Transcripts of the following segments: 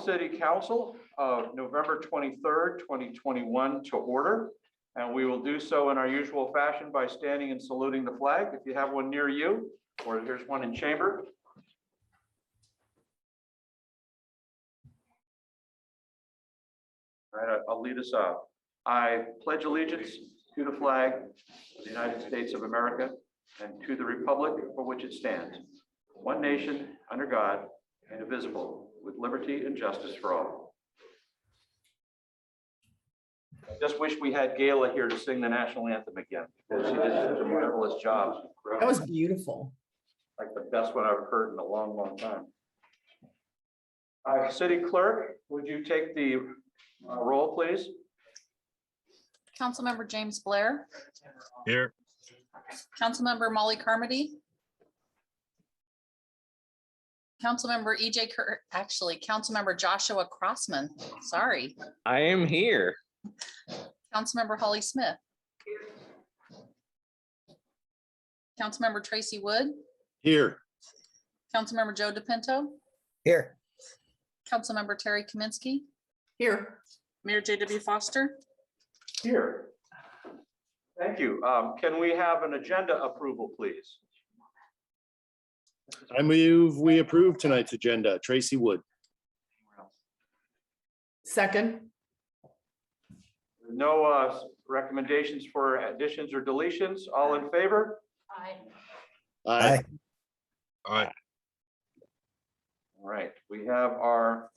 City Council of November 23rd, 2021 to order. And we will do so in our usual fashion by standing and saluting the flag. If you have one near you, or there's one in chamber. All right, I'll lead us off. I pledge allegiance to the flag of the United States of America and to the republic for which it stands, one nation, under God, indivisible, with liberty and justice for all. I just wish we had Gayla here to sing the national anthem again, because she did such a marvelous job. That was beautiful. Like the best one I've heard in a long, long time. City Clerk, would you take the roll, please? Councilmember James Blair. Here. Councilmember Molly Carmody. Councilmember EJ actually, Councilmember Joshua Crossman. Sorry. I am here. Councilmember Holly Smith. Councilmember Tracy Wood. Here. Councilmember Joe DePinto. Here. Councilmember Terry Kaminsky. Here. Mayor JW Foster. Here. Thank you. Can we have an agenda approval, please? I move we approve tonight's agenda. Tracy Wood. Second. No recommendations for additions or deletions. All in favor? Aye. Aye. Aye. All right, we have our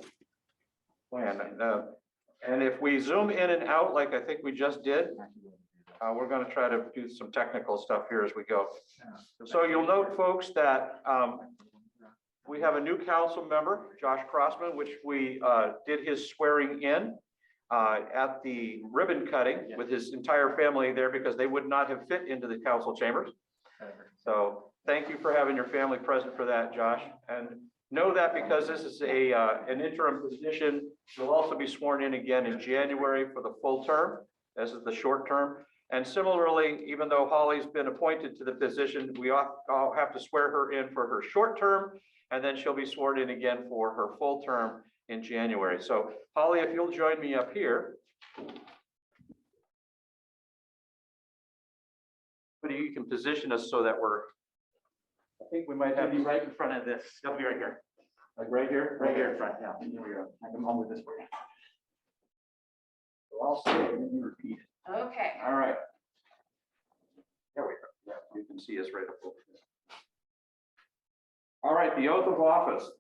plan. And if we zoom in and out, like I think we just did, we're going to try to do some technical stuff here as we go. So you'll note, folks, that we have a new council member, Josh Crossman, which we did his swearing in at the ribbon cutting with his entire family there because they would not have fit into the council chambers. So thank you for having your family present for that, Josh. And know that because this is an interim position, you'll also be sworn in again in January for the full term. This is the short term. And similarly, even though Holly's been appointed to the position, we all have to swear her in for her short term, and then she'll be sworn in again for her full term in January. So Holly, if you'll join me up here. But you can position us so that I think we might have you right in front of this. You'll be right here. Like right here? Right here in front. Yeah, here we go. I can home with this for you. So I'll say it and then you repeat it. Okay. All right. There we go. Yeah, you can see us right up over there. All right, the oath of office.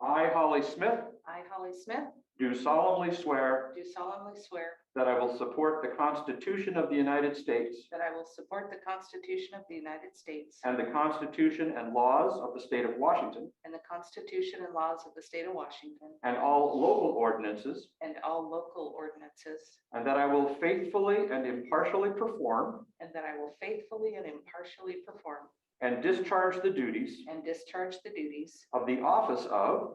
I, Holly Smith, I, Holly Smith, do solemnly swear do solemnly swear that I will support the Constitution of the United States that I will support the Constitution of the United States and the Constitution and laws of the state of Washington and the Constitution and laws of the state of Washington and all local ordinances, and all local ordinances, and that I will faithfully and impartially perform and that I will faithfully and impartially perform and discharge the duties and discharge the duties of the office of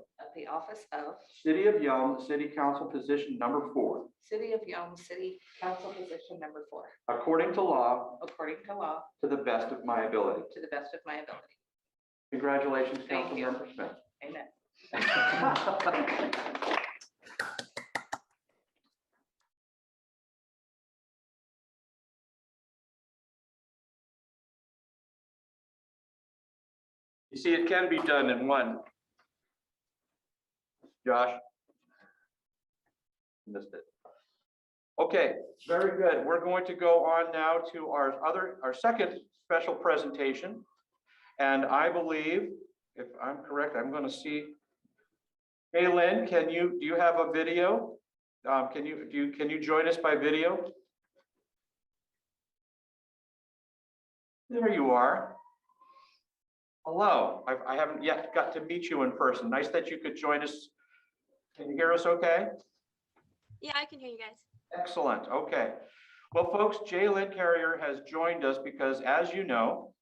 City of Yelm City Council position number 4, City of Yelm City Council position number 4, according to law, according to law, to the best of my ability. to the best of my ability. Congratulations, Thank you. Councilmember Smith. Amen. You see, it can be done in one. Josh? Missed it. Okay, very good. We're going to go on now to our second special presentation. And I believe, if I'm correct, I'm going to see. Hey, Lynn, do you have a video? Can you join us by video? There you are. Hello, I haven't yet got to meet you in person. Nice that you could join us. Can you hear us okay? Yeah, I can hear you guys. Excellent, okay. Well, folks, Jay Lynn Carrier has joined us because, as you know,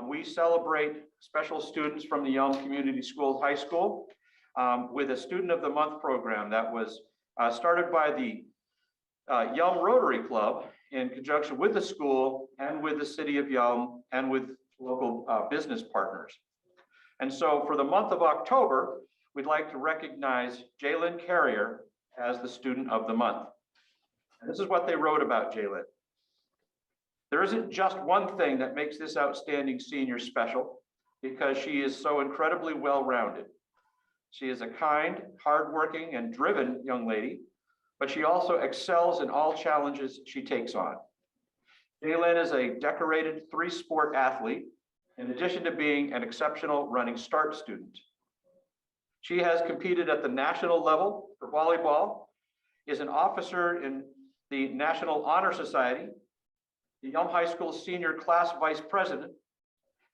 we celebrate special students from the Yelm Community Schools High School with a Student of the Month program that was started by the Yelm Rotary Club in conjunction with the school and with the City of Yelm and with local business partners. And so for the month of October, we'd like to recognize Jalen Carrier as the Student of the Month. And this is what they wrote about Jalen. There isn't just one thing that makes this outstanding senior special, because she is so incredibly well-rounded. She is a kind, hardworking, and driven young lady, but she also excels in all challenges she takes on. Jalen is a decorated three-sport athlete, in addition to being an exceptional running start student. She has competed at the national level for volleyball, is an officer in the National Honor Society, the Yelm High School Senior Class Vice President,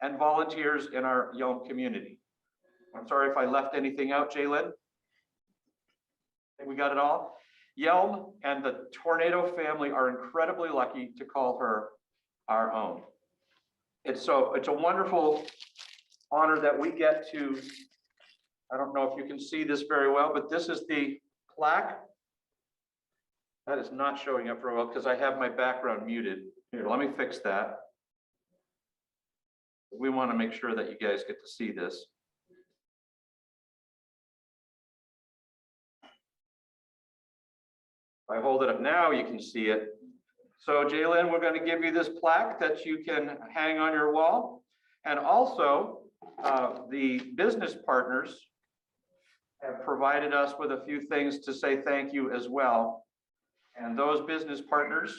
and volunteers in our Yelm community. I'm sorry if I left anything out, Jalen. Think we got it all? Yelm and the Tornado family are incredibly lucky to call her our own. It's a wonderful honor that we get to, I don't know if you can see this very well, but this is the plaque. That is not showing up very well because I have my background muted. Here, let me fix that. We want to make sure that you guys get to see this. If I hold it up now, you can see it. So Jalen, we're going to give you this plaque that you can hang on your wall. And also, the business partners have provided us with a few things to say thank you as well. And those business partners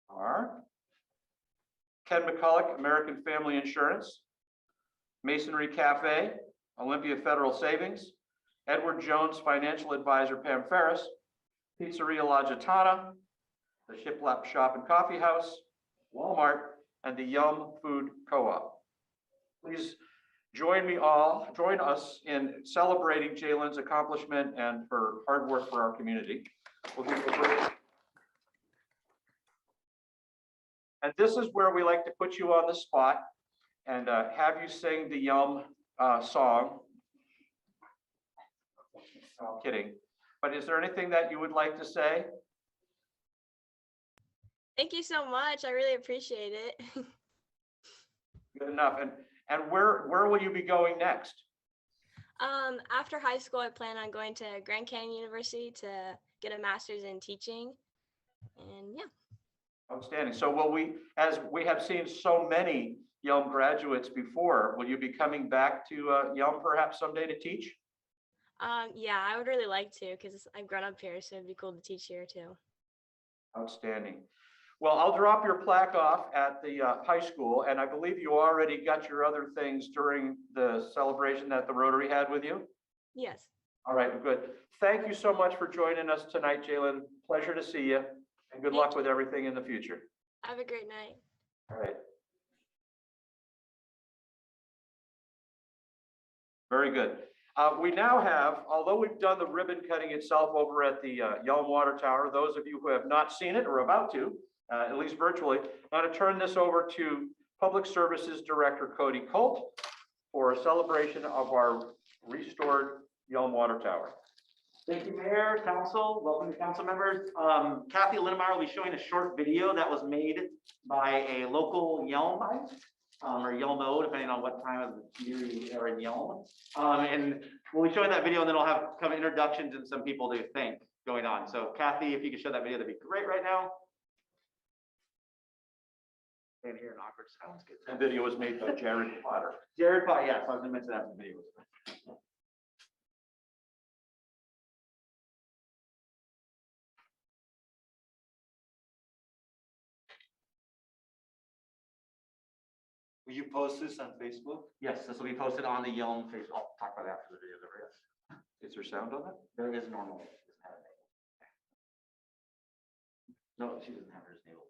are Ken McCulloch, American Family Insurance, Masonry Cafe, Olympia Federal Savings, Edward Jones Financial Advisor Pam Ferris, Pizzeria La Gitana, the Shiplap Shop and Coffee House, Walmart, and the Yelm Food Co-op. Please join us in celebrating Jalen's accomplishment and her hard work for our community. We'll give you a break. And this is where we like to put you on the spot and have you sing the Yelm song. No, I'm kidding. But is there anything that you would like to say? Thank you so much. I really appreciate it. Good enough. And where will you be going next? After high school, I plan on going to Grand Canyon University to get a master's in teaching. And yeah. Outstanding. So will we, as we have seen so many Yelm graduates before, will you be coming back to Yelm perhaps someday to teach? Yeah, I would really like to because I've grown up here, so it'd be cool to teach here too. Outstanding. Well, I'll drop your plaque off at the high school, and I believe you already got your other things during the celebration that the Rotary had with you. Yes. All right, good. Thank you so much for joining us tonight, Jalen. Pleasure to see you, and good luck with everything in the future. Have a great night. All right. Very good. We now have, although we've done the ribbon cutting itself over at the Yelm Water Tower, those of you who have not seen it or about to, at least virtually, I'm going to turn this over to Public Services Director Cody Colt for a celebration of our restored Yelm Water Tower. Thank you, Mayor, Council. Welcome to council members. Kathy Lindemeyer will be showing a short video that was made by a local Yelmite, or Yelmo, depending on what time of the year you are in Yelm. And we'll be showing that video, and then I'll have kind of introductions and some people to thank going on. So Kathy, if you could show that video, that'd be great right now. And here in awkward silence. The video was made by Jared Potter. Jared Potter, yes, I was gonna mention that in the video. Will you post this on Facebook? Yes, this will be posted on the Yelm page. I'll talk about that after the video. Is there sound on it? There is normal. She doesn't have it enabled. No, she doesn't have hers enabled.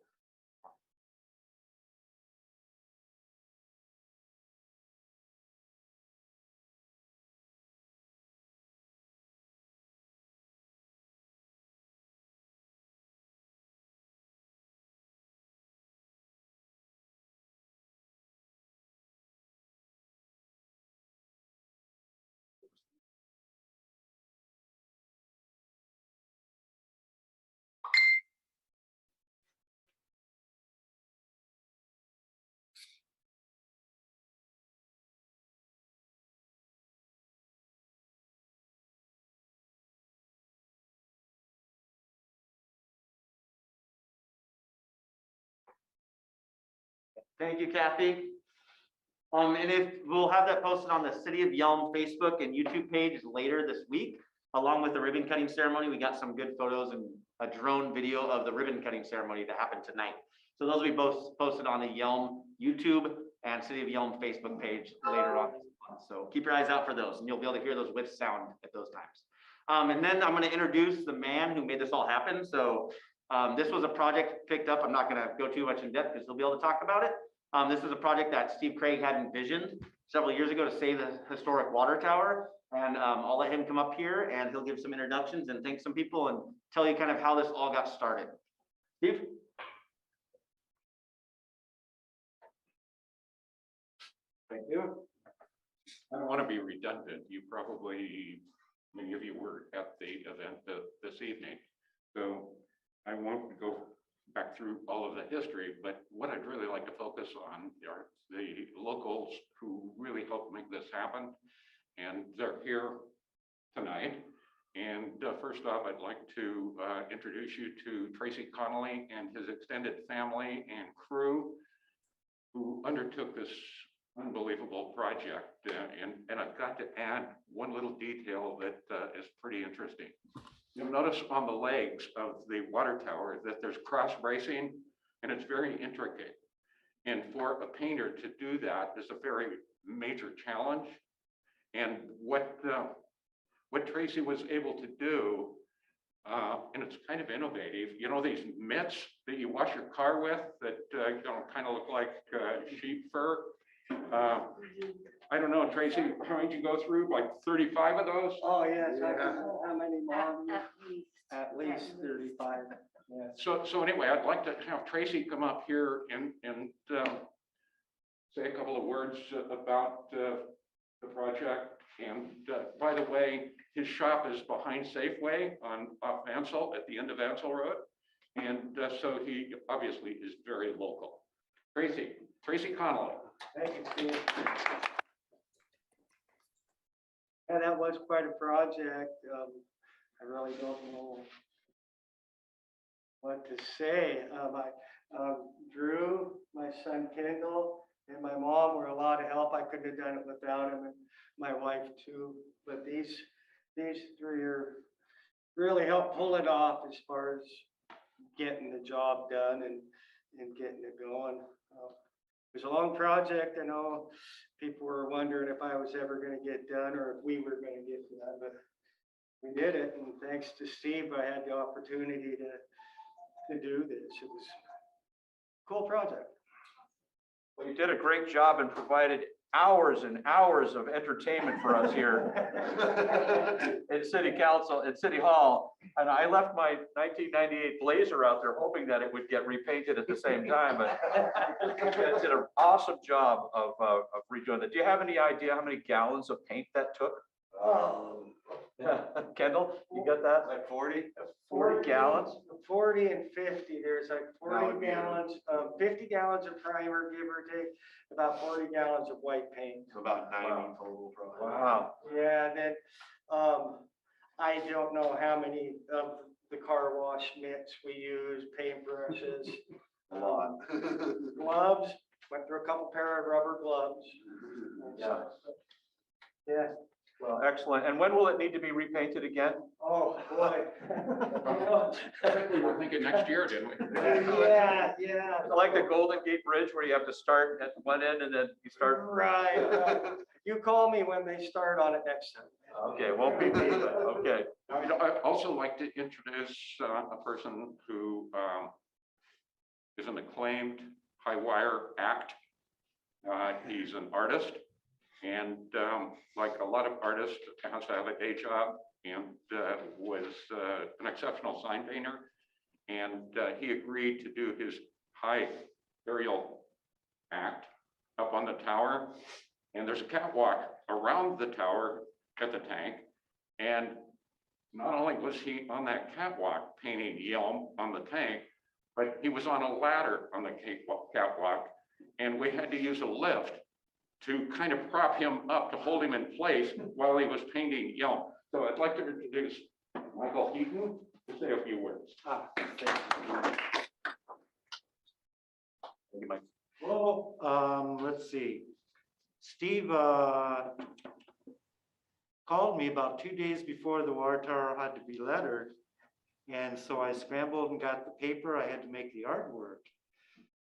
Thank you, Kathy. And if we'll have that posted on the City of Yelm Facebook and YouTube page later this week, along with the ribbon cutting ceremony. We got some good photos and a drone video of the ribbon cutting ceremony that happened tonight. So those will be both posted on the Yelm YouTube and City of Yelm Facebook page later on this month. So keep your eyes out for those, and you'll be able to hear those with sound at those times. And then I'm going to introduce the man who made this all happen. So this was a project picked up. I'm not going to go too much in depth because he'll be able to talk about it. This was a project that Steve Craig had envisioned several years ago to save the historic water tower. And I'll let him come up here and he'll give some introductions and thank some people and tell you kind of how this all got started. Steve? Thank you. I don't want to be redundant. You probably, many of you were at the event this evening. So I won't go back through all of the history, but what I'd really like to focus on are the locals who really helped make this happen. And they're here tonight. And first off, I'd like to introduce you to Tracy Connolly and his extended family and crew who undertook this unbelievable project. And I've got to add one little detail that is pretty interesting. You'll notice on the legs of the water tower that there's cross bracing and it's very intricate. And for a painter to do that is a very major challenge. And what Tracy was able to do, and it's kind of innovative, you know, these mitts that you wash your car with that kind of look like sheep fur. I don't know, Tracy, how many did you go through? Like 35 of those? Oh, yes, I don't know how many more. At least 35. Yes. So anyway, I'd like to have Tracy come up here and say a couple of words about the project. And by the way, his shop is behind Safeway off Ansel at the end of Ansel Road. And so he obviously is very local. Tracy Connolly. Thank you, Steve. Yeah, that was quite a project. I really don't know what to say. Drew, my son Kendall, and my mom were a lot of help. I couldn't have done it without him, and my wife too. But these three are really helped pull it off as far as getting the job done and getting it going. It was a long project. I know people were wondering if I was ever going to get done or if we were going to get done, but we did it. And thanks to Steve, I had the opportunity to do this. It was a cool project. Well, you did a great job and provided hours and hours of entertainment for us here in City Council, in City Hall. And I left my 1998 Blazer out there hoping that it would get repainted at the same time, but you did an awesome job of redoing that. Do you have any idea how many gallons of paint that took? Kendall, you got that? Like 40? 40 gallons? 40 and 50. There's like 40 gallons, 50 gallons of primer, give or take, about 40 gallons of white paint. So about 90 Wow. total probably. Wow. Yeah, and then I don't know how many of the car wash mitts we use, paintbrushes. A lot. Gloves, went through a couple pair of rubber gloves. Yeah. Yeah. Well, excellent. And when will it need to be repainted again? Oh, boy. We were thinking next year, didn't we? Yeah. Like the Golden Gate Bridge where you have to start at one end and then you start. Right. You call me when they start on it next time. Okay, won't be me, but okay. I'd also like to introduce a person who is an acclaimed high wire act. He's an artist, and like a lot of artists, has to have a day job, and was an exceptional sign painter. And he agreed to do his high aerial act up on the tower. And there's a catwalk around the tower at the tank. And not only was he on that catwalk painting Yelm on the tank, but he was on a ladder on the catwalk. And we had to use a lift to kind of prop him up to hold him in place while he was painting Yelm. So I'd like to introduce Michael Heaton to say a few words. Thank you, Mike. Well, let's see. Steve, called me about 2 days before the water tower had to be lettered. And so I scrambled and got the paper. I had to make the artwork.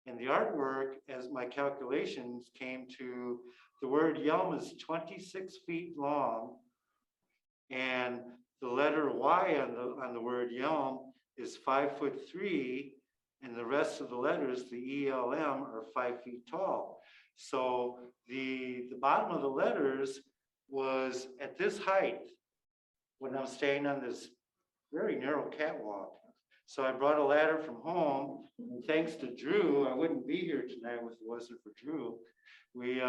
And the artwork, as my calculations came to, the word Yelm is 26 feet long. And the letter Y on the word Yelm is 5'3", and the rest of the letters, the ELM, are 5 feet tall. So the bottom of the letters was at this height when I'm staying on this very narrow catwalk. So I brought a ladder from home, and thanks to Drew, I wouldn't be here tonight if it wasn't for Drew. We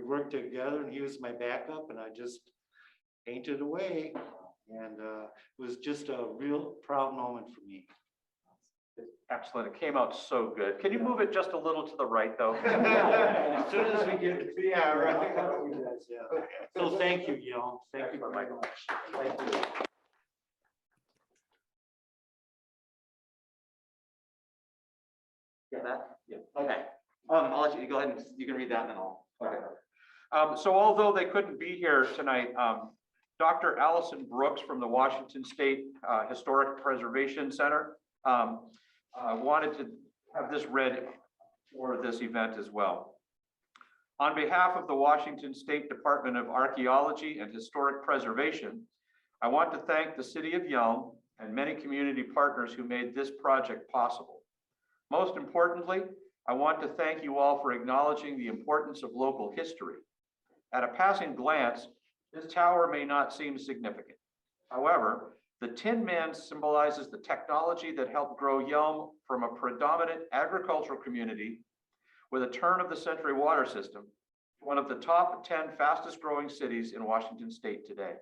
worked together, and he was my backup, and I just painted away. And it was just a real proud moment for me. Excellent. It came out so good. Can you move it just a little to the right, though? As soon as we get it. Yeah, right. Yeah. So thank you, Yelm. Thank you, Michael. Thank you. Get that? Yeah. Okay. I'll let you go ahead and you can read that and then I'll. Okay. So although they couldn't be here tonight, Dr. Allison Brooks from the Washington State Historic Preservation Center wanted to have this read for this event as well. On behalf of the Washington State Department of Archaeology and Historic Preservation, I want to thank the City of Yelm and many community partners who made this project possible. Most importantly, I want to thank you all for acknowledging the importance of local history. At a passing glance, this tower may not seem significant. However, the Tin Man symbolizes the technology that helped grow Yelm from a predominant agricultural community with a turn-of-the-century water system, one of the top 10 fastest growing cities in Washington State today.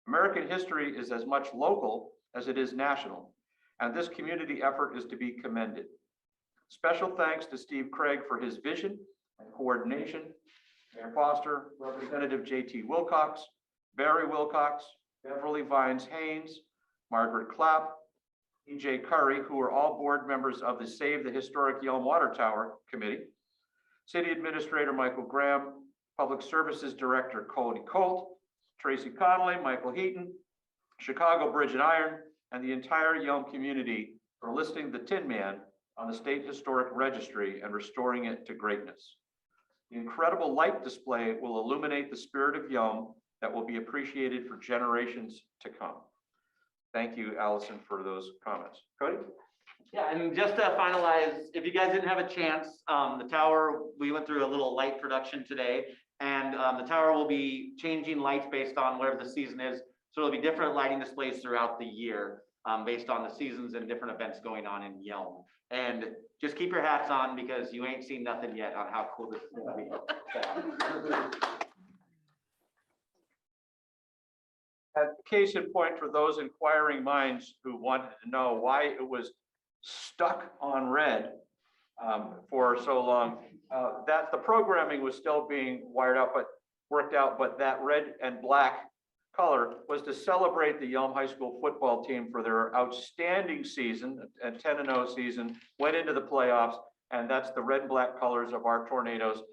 American history is as much local as it is national, and this community effort is to be commended. Special thanks to Steve Craig for his vision and coordination, Mayor Foster, Representative JT Wilcox, Barry Wilcox, Beverly Vines Haynes, Margaret Clapp, EJ Curry, who are all board members of the Save the Historic Yelm Water Tower Committee, City Administrator Michael Graham, Public Services Director Cody Colt, Tracy Connolly, Michael Heaton, Chicago Bridge and Iron, and the entire Yelm community for listing the Tin Man on the State Historic Registry and restoring it to greatness. The incredible light display will illuminate the spirit of Yelm that will be appreciated for generations to come. Thank you, Allison, for those comments. Cody? Yeah, and just to finalize, if you guys didn't have a chance, the tower, we went through a little light production today, and the tower will be changing lights based on whatever the season is. So there'll be different lighting displays throughout the year based on the seasons and different events going on in Yelm. And just keep your hats on because you ain't seen nothing yet on how cool this is gonna be. Case in point for those inquiring minds who wanted to know why it was stuck on red for so long, that the programming was still being worked out, but that red and black color was to celebrate the Yelm High School football team for their outstanding season, a 10-0 season, went into the playoffs, and that's the red and black colors of our Tornadoes.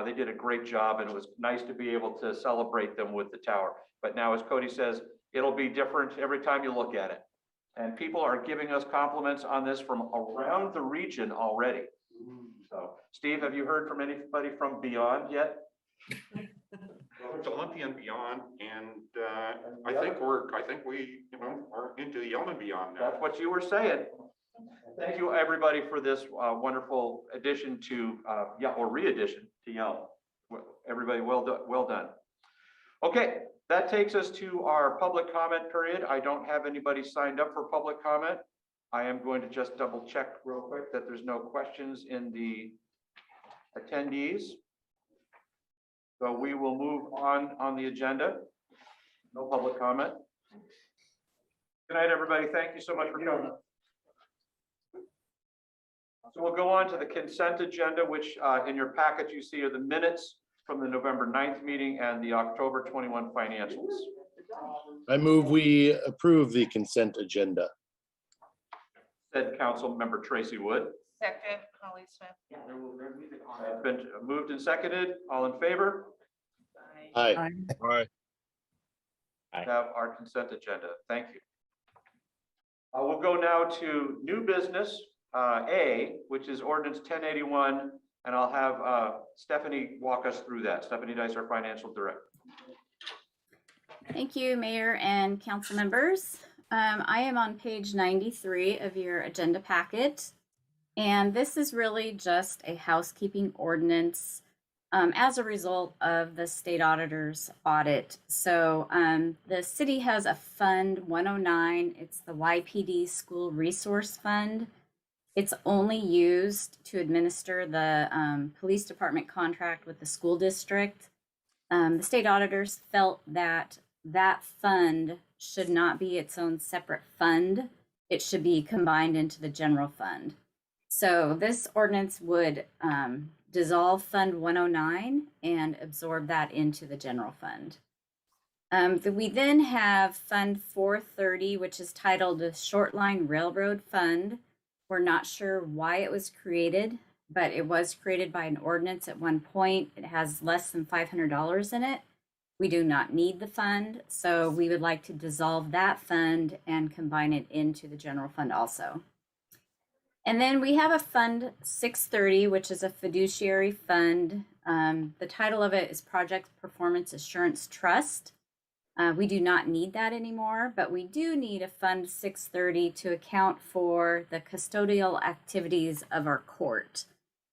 They did a great job, and it was nice to be able to celebrate them with the tower. But now, as Cody says, it'll be different every time you look at it. And people are giving us compliments on this from around the region already. So, Steve, have you heard from anybody from beyond yet? Well, it's Olympia and beyond, and I think we are into the Yelm and beyond now. That's what you were saying. Thank you, everybody, for this wonderful addition to, or re-addition to Yelm. Everybody, well done. Okay, that takes us to our public comment period. I don't have anybody signed up for public comment. I am going to just double check real quick that there's no questions in the attendees. So we will move on the agenda. No public comment. Good night, everybody. Thank you so much for coming. So we'll go on to the consent agenda, which in your packet you see are the minutes from the November 9th meeting and the October 21 financials. I move we approve the consent agenda. Said Council Member Tracy Wood. Second, Holly Smith. Yeah, there's music on It's it. been moved and seconded. All in favor? Aye. Aye. Have our consent agenda. Thank you. We'll go now to new business, A, which is ordinance 1081, and I'll have Stephanie walk us through that. Stephanie Dice, our financial director. Thank you, Mayor and council members. I am on page 93 of your agenda packet, and this is really just a housekeeping ordinance as a result of the state auditor's audit. So the city has a Fund 109. It's the YPD School Resource Fund. It's only used to administer the police department contract with the school district. The state auditors felt that that fund should not be its own separate fund. It should be combined into the general fund. So this ordinance would dissolve Fund 109 and absorb that into the general fund. We then have Fund 430, which is titled the Short Line Railroad Fund. We're not sure why it was created, but it was created by an ordinance at one point. It has less than $500 in it. We do not need the fund, so we would like to dissolve that fund and combine it into the general fund also. And then we have a Fund 630, which is a fiduciary fund. The title of it is Project Performance Assurance Trust. We do not need that anymore, but we do need a Fund 630 to account for the custodial activities of our court.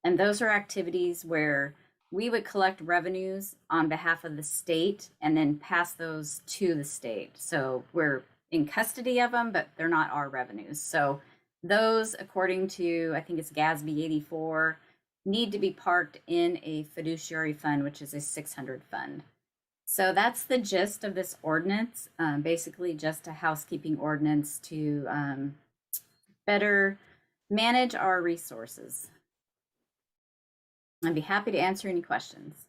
And those are activities where we would collect revenues on behalf of the state and then pass those to the state. So we're in custody of them, but they're not our revenues. So those, according to, I think it's GASB 84, need to be parked in a fiduciary fund, which is a 600 fund. So that's the gist of this ordinance, basically just a housekeeping ordinance to better manage our resources. I'd be happy to answer any questions.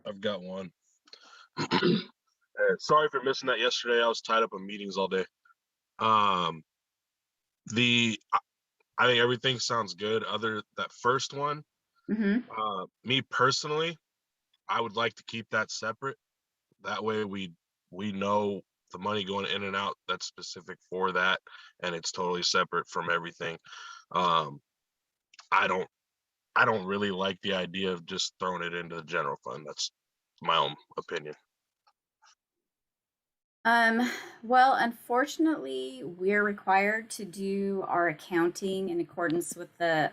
I've got one. Sorry for missing that yesterday. I was tied up in meetings all day. I think everything sounds good. Other that first one, me personally, I would like to keep that separate. That way we know the money going in and out that's specific for that, and it's totally separate from everything. I don't really like the idea of just throwing it into the general fund. That's my own opinion. Well, unfortunately, we're required to do our accounting in accordance with the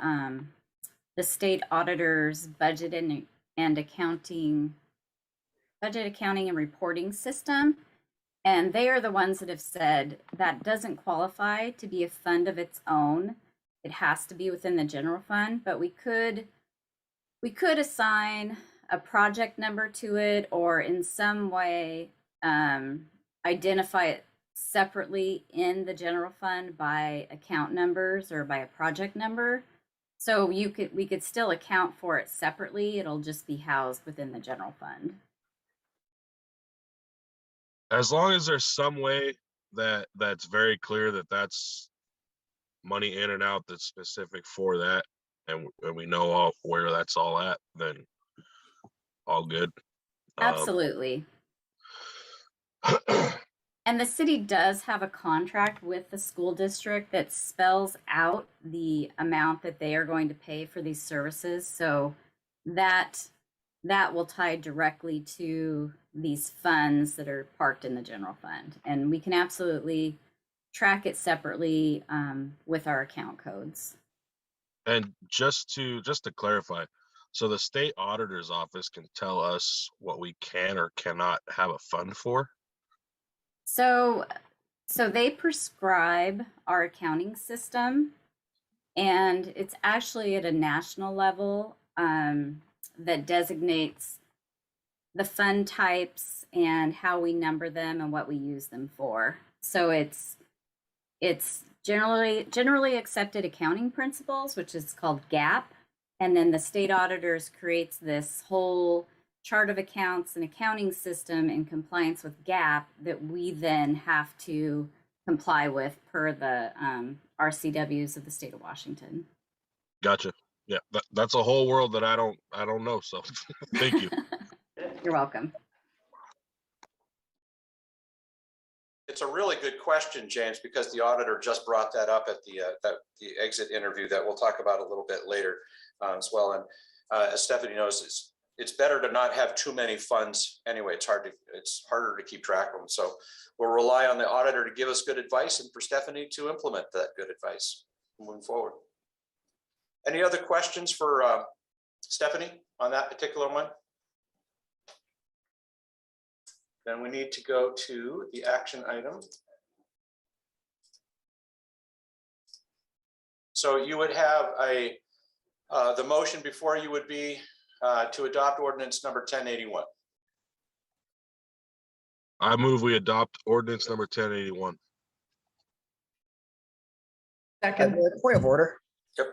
state auditor's budget and accounting and reporting system. And they are the ones that have said that doesn't qualify to be a fund of its own. It has to be within the general fund, but we could assign a project number to it, or in some way identify it separately in the general fund by account numbers or by a project number. So we could still account for it separately. It'll just be housed within the general fund. As long as there's some way that's very clear that that's money in and out that's specific for that, and we know all where that's all at, then all good. Absolutely. And the city does have a contract with the school district that spells out the amount that they are going to pay for these services. So that will tie directly to these funds that are parked in the general fund. And we can absolutely track it separately with our account codes. And just to clarify, so the state auditor's office can tell us what we can or cannot have a fund for? So they prescribe our accounting system, and it's actually at a national level that designates the fund types and how we number them and what we use them for. So it's generally accepted accounting principles, which is called GAAP, and then the state auditors creates this whole chart of accounts and accounting system in compliance with GAAP that we then have to comply with per the RCWs of the state of Washington. Gotcha. Yeah, that's a whole world that I don't know. So thank you. You're welcome. It's a really good question, James, because the auditor just brought that up at the exit interview that we'll talk about a little bit later as well. And as Stephanie knows, it's better to not have too many funds anyway. It's harder to keep track of them. So we'll rely on the auditor to give us good advice and for Stephanie to implement that good advice moving forward. Any other questions for Stephanie on that particular one? Then we need to go to the action item. So you would have the motion before you would be to adopt ordinance number 1081. I move we adopt ordinance number 1081. Second. Point of order.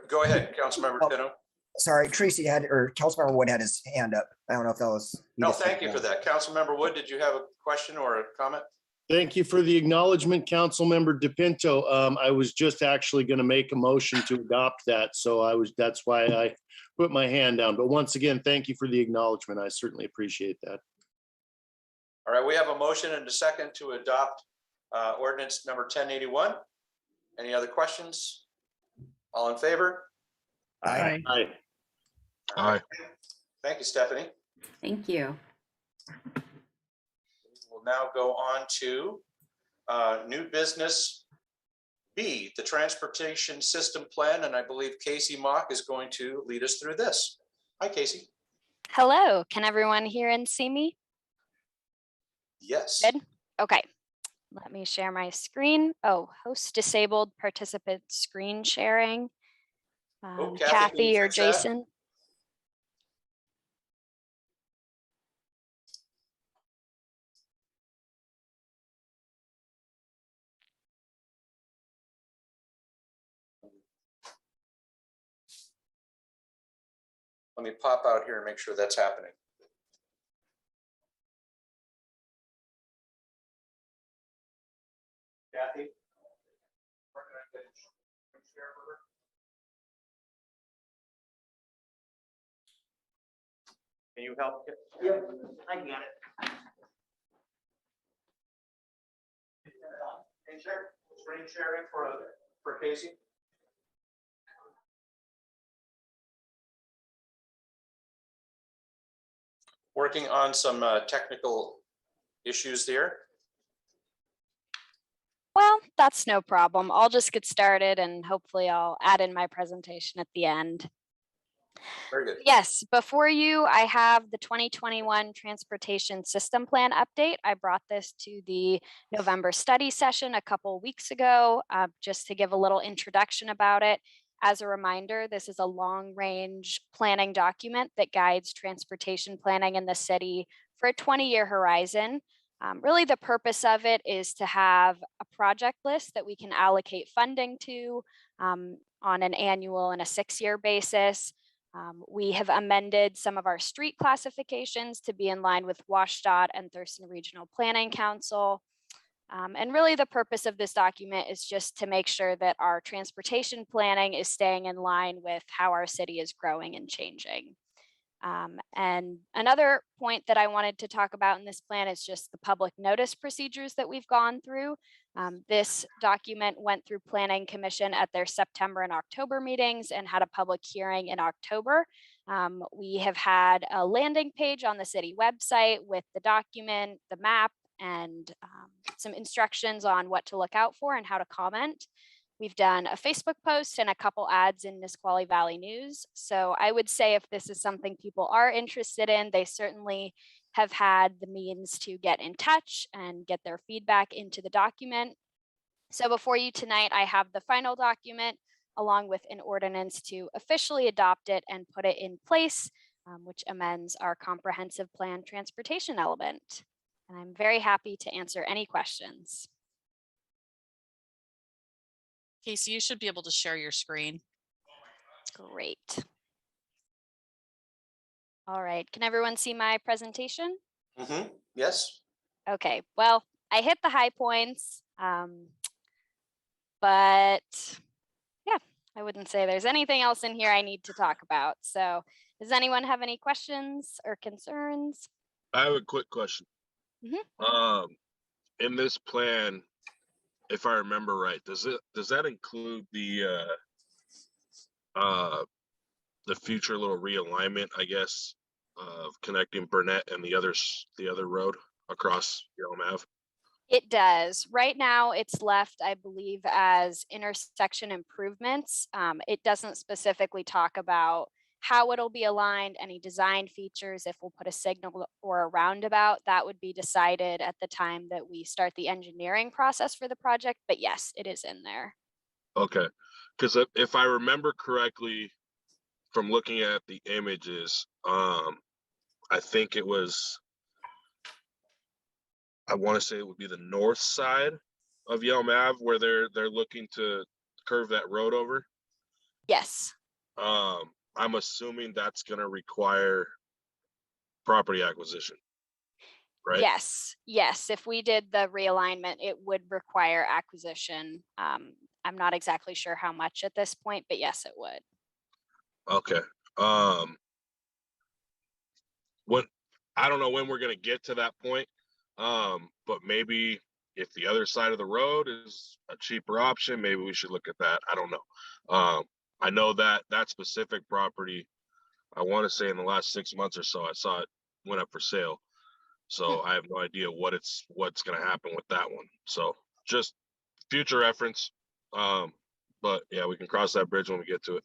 Go ahead, Councilmember Pino. Sorry, Tracy Councilmember Wood had his hand up. I don't know if that was. No, thank you for that. Councilmember Wood, did you have a question or a comment? Thank you for the acknowledgement, Councilmember DePinto. I was just actually going to make a motion to adopt that, so that's why I put my hand down. But once again, thank you for the acknowledgement. I certainly appreciate that. All right, we have a motion and a second to adopt ordinance number 1081. Any other questions? All in favor? Aye. Aye. Aye. Thank you, Stephanie. Thank you. We'll now go on to new business B, the transportation system plan. And I believe Casey Mock is going to lead us through this. Hi, Casey. Hello, can everyone hear and see me? Yes. Good. Okay, let me share my screen. Oh, host disabled, participant screen sharing. Kathy, can Kathy you or fix that? Jason. Let me pop out here and make sure that's happening. Kathy? where can I get a screen share for her? Can you help? Yeah, I got it. Screen sharing for Casey. Working on some technical issues there. Well, that's no problem. I'll just get started and hopefully I'll add in my presentation at the end. Very good. Yes, before you, I have the 2021 Transportation System Plan update. I brought this to the November study session a couple weeks ago, just to give a little introduction about it. As a reminder, this is a long-range planning document that guides transportation planning in the city for a 20-year horizon. Really, the purpose of it is to have a project list that we can allocate funding to on an annual and a 6-year basis. We have amended some of our street classifications to be in line with WashDOT and Thurston Regional Planning Council. And really the purpose of this document is just to make sure that our transportation planning is staying in line with how our city is growing and changing. And another point that I wanted to talk about in this plan is just the public notice procedures that we've gone through. This document went through Planning Commission at their September and October meetings and had a public hearing in October. We have had a landing page on the city website with the document, the map, and some instructions on what to look out for and how to comment. We've done a Facebook post and a couple ads in Nisqually Valley News. So I would say if this is something people are interested in, they certainly have had the means to get in touch and get their feedback into the document. So before you tonight, I have the final document along with an ordinance to officially adopt it and put it in place, which amends our comprehensive plan transportation element. And I'm very happy to answer any questions. Casey, you should be able to share your screen. Great. All right, can everyone see my presentation? Yes. Okay, well, I hit the high points, but yeah, I wouldn't say there's anything else in here I need to talk about. So does anyone have any questions or concerns? I have a quick question. In this plan, if I remember right, does that include the future little realignment, I guess, of connecting Burnett and the other road across Yelm Ave? It does. Right now, it's left, I believe, as intersection improvements. It doesn't specifically talk about how it'll be aligned, any design features, if we'll put a signal or a roundabout. That would be decided at the time that we start the engineering process for the project. But yes, it is in there. Okay, because if I remember correctly from looking at the images, I think it was, I want to say it would be the north side of Yelm Ave where they're looking to curve that road over. Yes. I'm assuming that's going to require property acquisition, right? Yes. Yes. If we did the realignment, it would require acquisition. I'm not exactly sure how much at this point, but yes, it would. Okay. When, I don't know when we're going to get to that point. But maybe if the other side of the road is a cheaper option, maybe we should look at that. I don't know. I know that specific property, I want to say in the last 6 months or so, I saw it went up for sale. So I have no idea what's going to happen with that one. So just future reference. But yeah, we can cross that bridge when we get to it.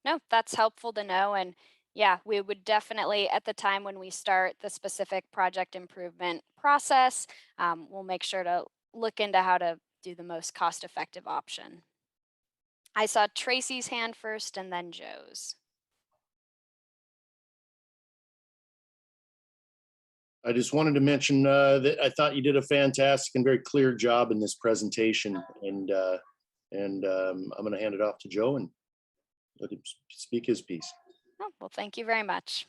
No, that's helpful to know. And yeah, we would definitely, at the time when we start the specific project improvement process, we'll make sure to look into how to do the most cost-effective option. I saw Tracy's hand first and then Joe's. I just wanted to mention that I thought you did a fantastic and very clear job in this presentation, and I'm going to hand it off to Joe and let him speak his piece. Oh, well, thank you very much.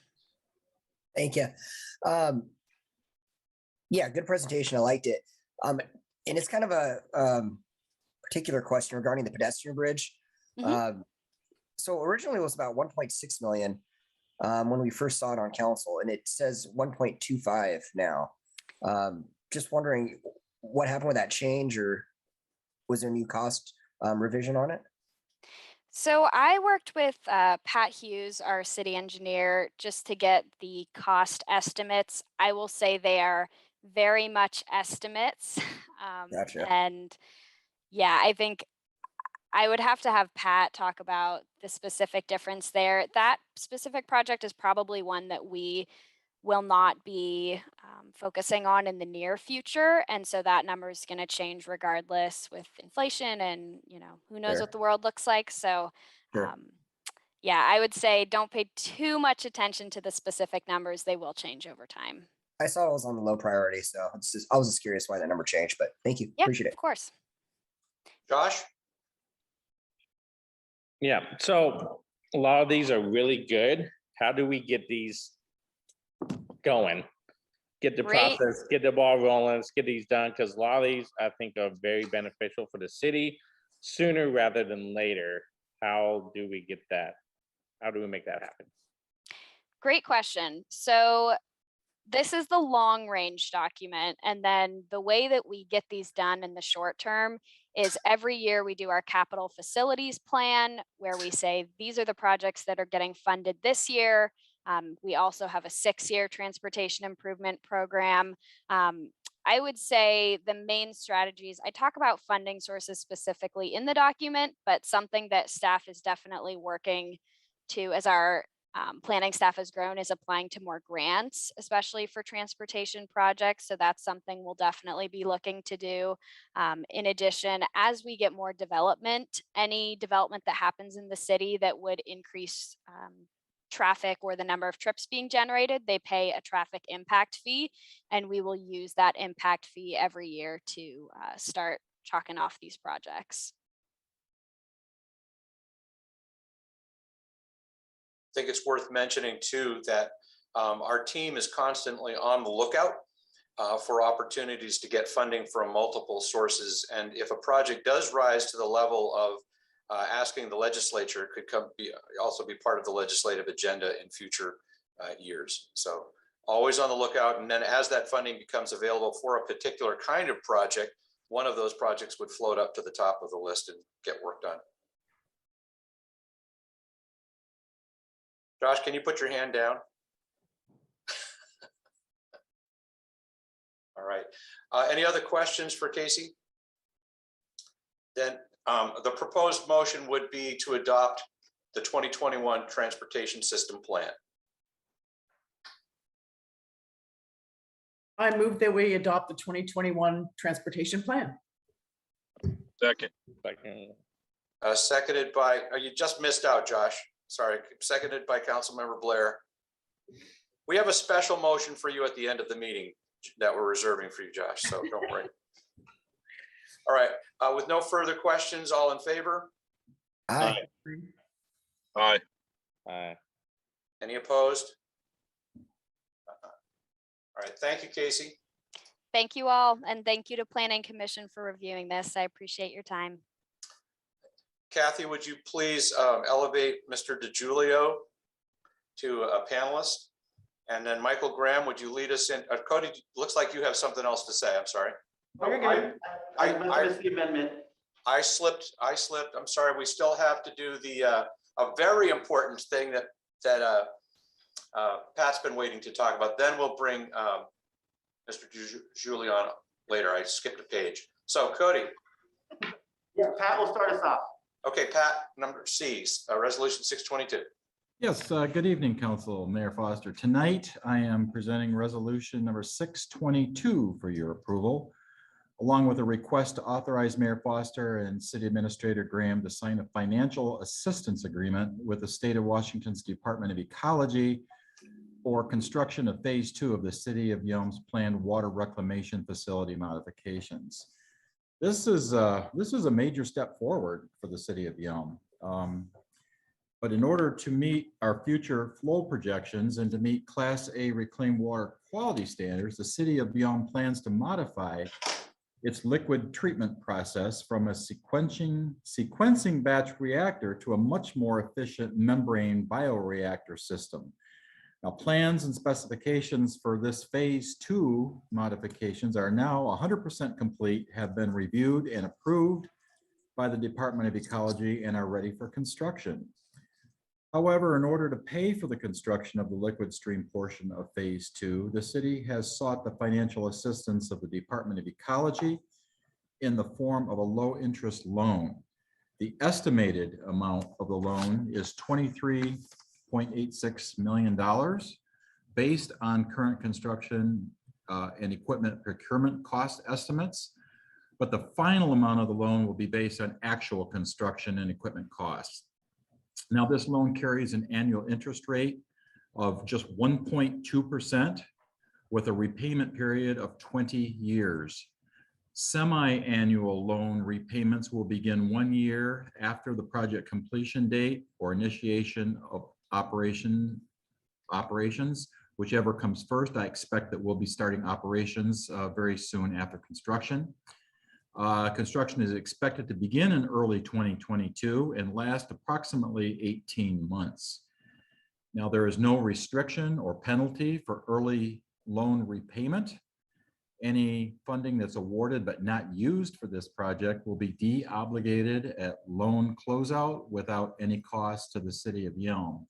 Thank you. Yeah, good presentation. I liked it. And it's kind of a particular question regarding the pedestrian bridge. So originally it was about 1.6 million when we first saw it on council, and it says 1.25 now. Just wondering what happened with that change, or was there a new cost revision on it? So I worked with Pat Hughes, our city engineer, just to get the cost estimates. I will say they are very much estimates. Gotcha. And yeah, I think I would have to have Pat talk about the specific difference there. That specific project is probably one that we will not be focusing on in the near future. And so that number is going to change regardless with inflation and, who knows Sure. what the world looks like. So Sure. yeah, I would say don't pay too much attention to the specific numbers. They will change over time. I saw it was on the low priority, so I was just curious why that number changed, but thank you. Yeah, Appreciate it. of course. Josh? Yeah, so a lot of these are really good. How do we get these going? Get the Great. process, get the ball rolling, let's get these done, because a lot of these I think are very beneficial for the city sooner rather than later. How do we get that? How do we make that happen? Great question. So this is the long range document. And then the way that we get these done in the short term is every year we do our capital facilities plan where we say, these are the projects that are getting funded this year. We also have a 6-year transportation improvement program. I would say the main strategies, I talk about funding sources specifically in the document, but something that staff is definitely working to as our planning staff has grown is applying to more grants, especially for transportation projects. So that's something we'll definitely be looking to do. In addition, as we get more development, any development that happens in the city that would increase traffic or the number of trips being generated, they pay a traffic impact fee, and we will use that impact fee every year to start chalking off these projects. I think it's worth mentioning too that Our team is constantly on the lookout for opportunities to get funding from multiple sources. And if a project does rise to the level of asking the legislature, it could also be part of the legislative agenda in future years. So always on the lookout. And then as that funding becomes available for a particular kind of project, one of those projects would float up to the top of the list and get work done. Josh, can you put your hand down? All right. Any other questions for Casey? Then the proposed motion would be to adopt the 2021 Transportation System Plan. I move that we adopt the 2021 transportation plan. Second. Seconded by, you just missed out, Josh. Sorry, seconded by Councilmember Blair. We have a special motion for you at the end of the meeting that we're reserving for you, Josh, so don't worry. All right, with no further questions, all in favor? Aye. Aye. Aye. Any opposed? All right, thank you, Casey. Thank you all, and thank you to Planning Commission for reviewing this. I appreciate your time. Kathy, would you please elevate Mr. DiGiulio to a panelist? And then Michael Graham, would you lead us in? Cody, looks like you have something else to say. I'm sorry. Oh, you're good. I missed the amendment. I slipped. I'm sorry. We still have to do the a very important thing that Pat's been waiting to talk about. Then we'll bring Mr. Julian later. I skipped a page. So Cody. Yeah, Pat will start us off. Okay, Pat, number C, resolution 622. Yes, good evening, Council, Mayor Foster. Tonight, I am presenting resolution number 622 for your approval, along with a request to authorize Mayor Foster and City Administrator Graham to sign a financial assistance agreement with the State of Washington's Department of Ecology for construction of phase 2 of the City of Yelm's planned water reclamation facility modifications. This is a major step forward for the City of Yelm. But in order to meet our future flow projections and to meet Class A reclaimed water quality standards, the City of Yelm plans to modify its liquid treatment process from a sequencing batch reactor to a much more efficient membrane bioreactor system. Now, plans and specifications for this phase 2 modifications are now 100% complete, have been reviewed and approved by the Department of Ecology, and are ready for construction. However, in order to pay for the construction of the liquid stream portion of phase 2, the city has sought the financial assistance of the Department of Ecology in the form of a low interest loan. The estimated amount of the loan is $23.86 million based on current construction and equipment procurement cost estimates, but the final amount of the loan will be based on actual construction and equipment costs. Now, this loan carries an annual interest rate of just 1.2% with a repayment period of 20 years. Semi-annual loan repayments will begin 1 year after the project completion date or initiation of operations, whichever comes first. I expect that we'll be starting operations very soon after construction. Construction is expected to begin in early 2022 and last approximately 18 months. Now, there is no restriction or penalty for early loan repayment. Any funding that's awarded but not used for this project will be de-obligated at loan closeout without any cost to the City of Yelm.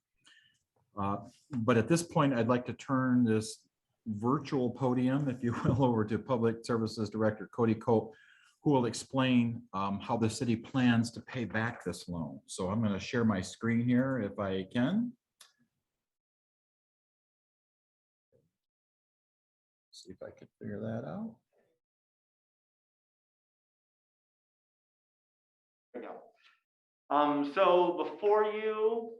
But at this point, I'd like to turn this virtual podium, if you will, over to Public Services Director Cody Cope, who will explain how the city plans to pay back this loan. So I'm going to share my screen here if I can. See if I can figure that out. There we go. So before you,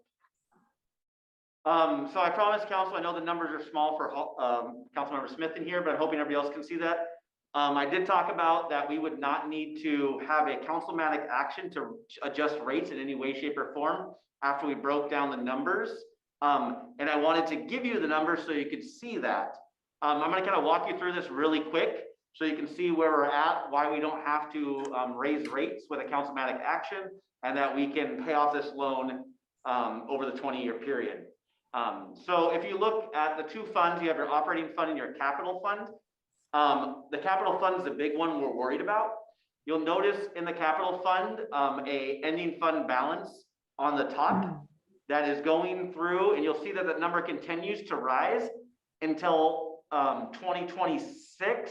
so I promised council, I know the numbers are small for Councilmember Smith in here, but I'm hoping everybody else can see that. I did talk about that we would not need to have a councilmatic action to adjust rates in any way, shape, or form after we broke down the numbers. And I wanted to give you the numbers so you could see that. I'm gonna kind of walk you through this really quick so you can see where we're at, why we don't have to raise rates with a councilmatic action, and that we can pay off this loan over the 20-year period. So if you look at the two funds, you have your operating fund and your capital fund. The capital fund is the big one we're worried about. You'll notice in the capital fund, a ending fund balance on the top that is going through, and you'll see that the number continues to rise until 2026,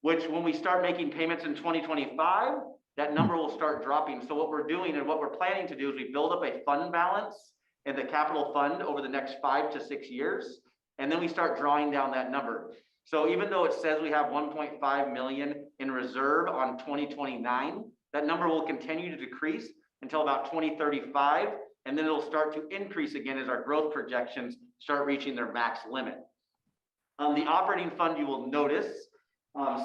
which when we start making payments in 2025, that number will start dropping. So what we're doing and what we're planning to do is we build up a fund balance in the capital fund over the next 5 to 6 years, and then we start drawing down that number. So even though it says we have 1.5 million in reserve on 2029, that number will continue to decrease until about 2035, and then it'll start to increase again as our growth projections start reaching their max limit. The operating fund, you will notice,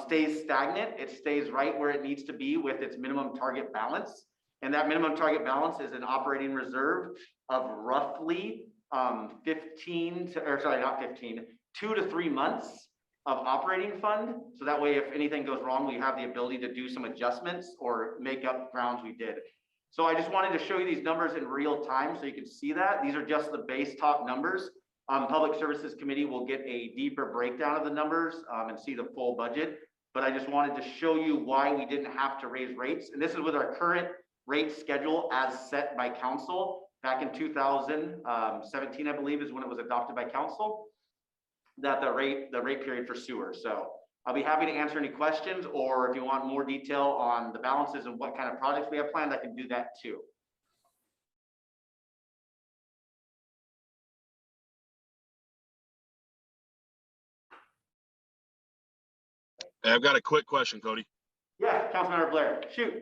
stays stagnant. It stays right where it needs to be with its minimum target balance. And that minimum target balance is an operating reserve of roughly 2 to 3 months of operating fund. So that way, if anything goes wrong, we have the ability to do some adjustments or make up grounds we did. So I just wanted to show you these numbers in real time so you can see that. These are just the base top numbers. Public Services Committee will get a deeper breakdown of the numbers and see the full budget. But I just wanted to show you why we didn't have to raise rates. And this is with our current rate schedule as set by council back in 2017, I believe, is when it was adopted by council, that the rate period for sewer. So I'll be happy to answer any questions, or if you want more detail on the balances and what kind of projects we have planned, I can do that too. Hey, I've got a quick question, Cody. Yeah, Councilmember Blair, shoot.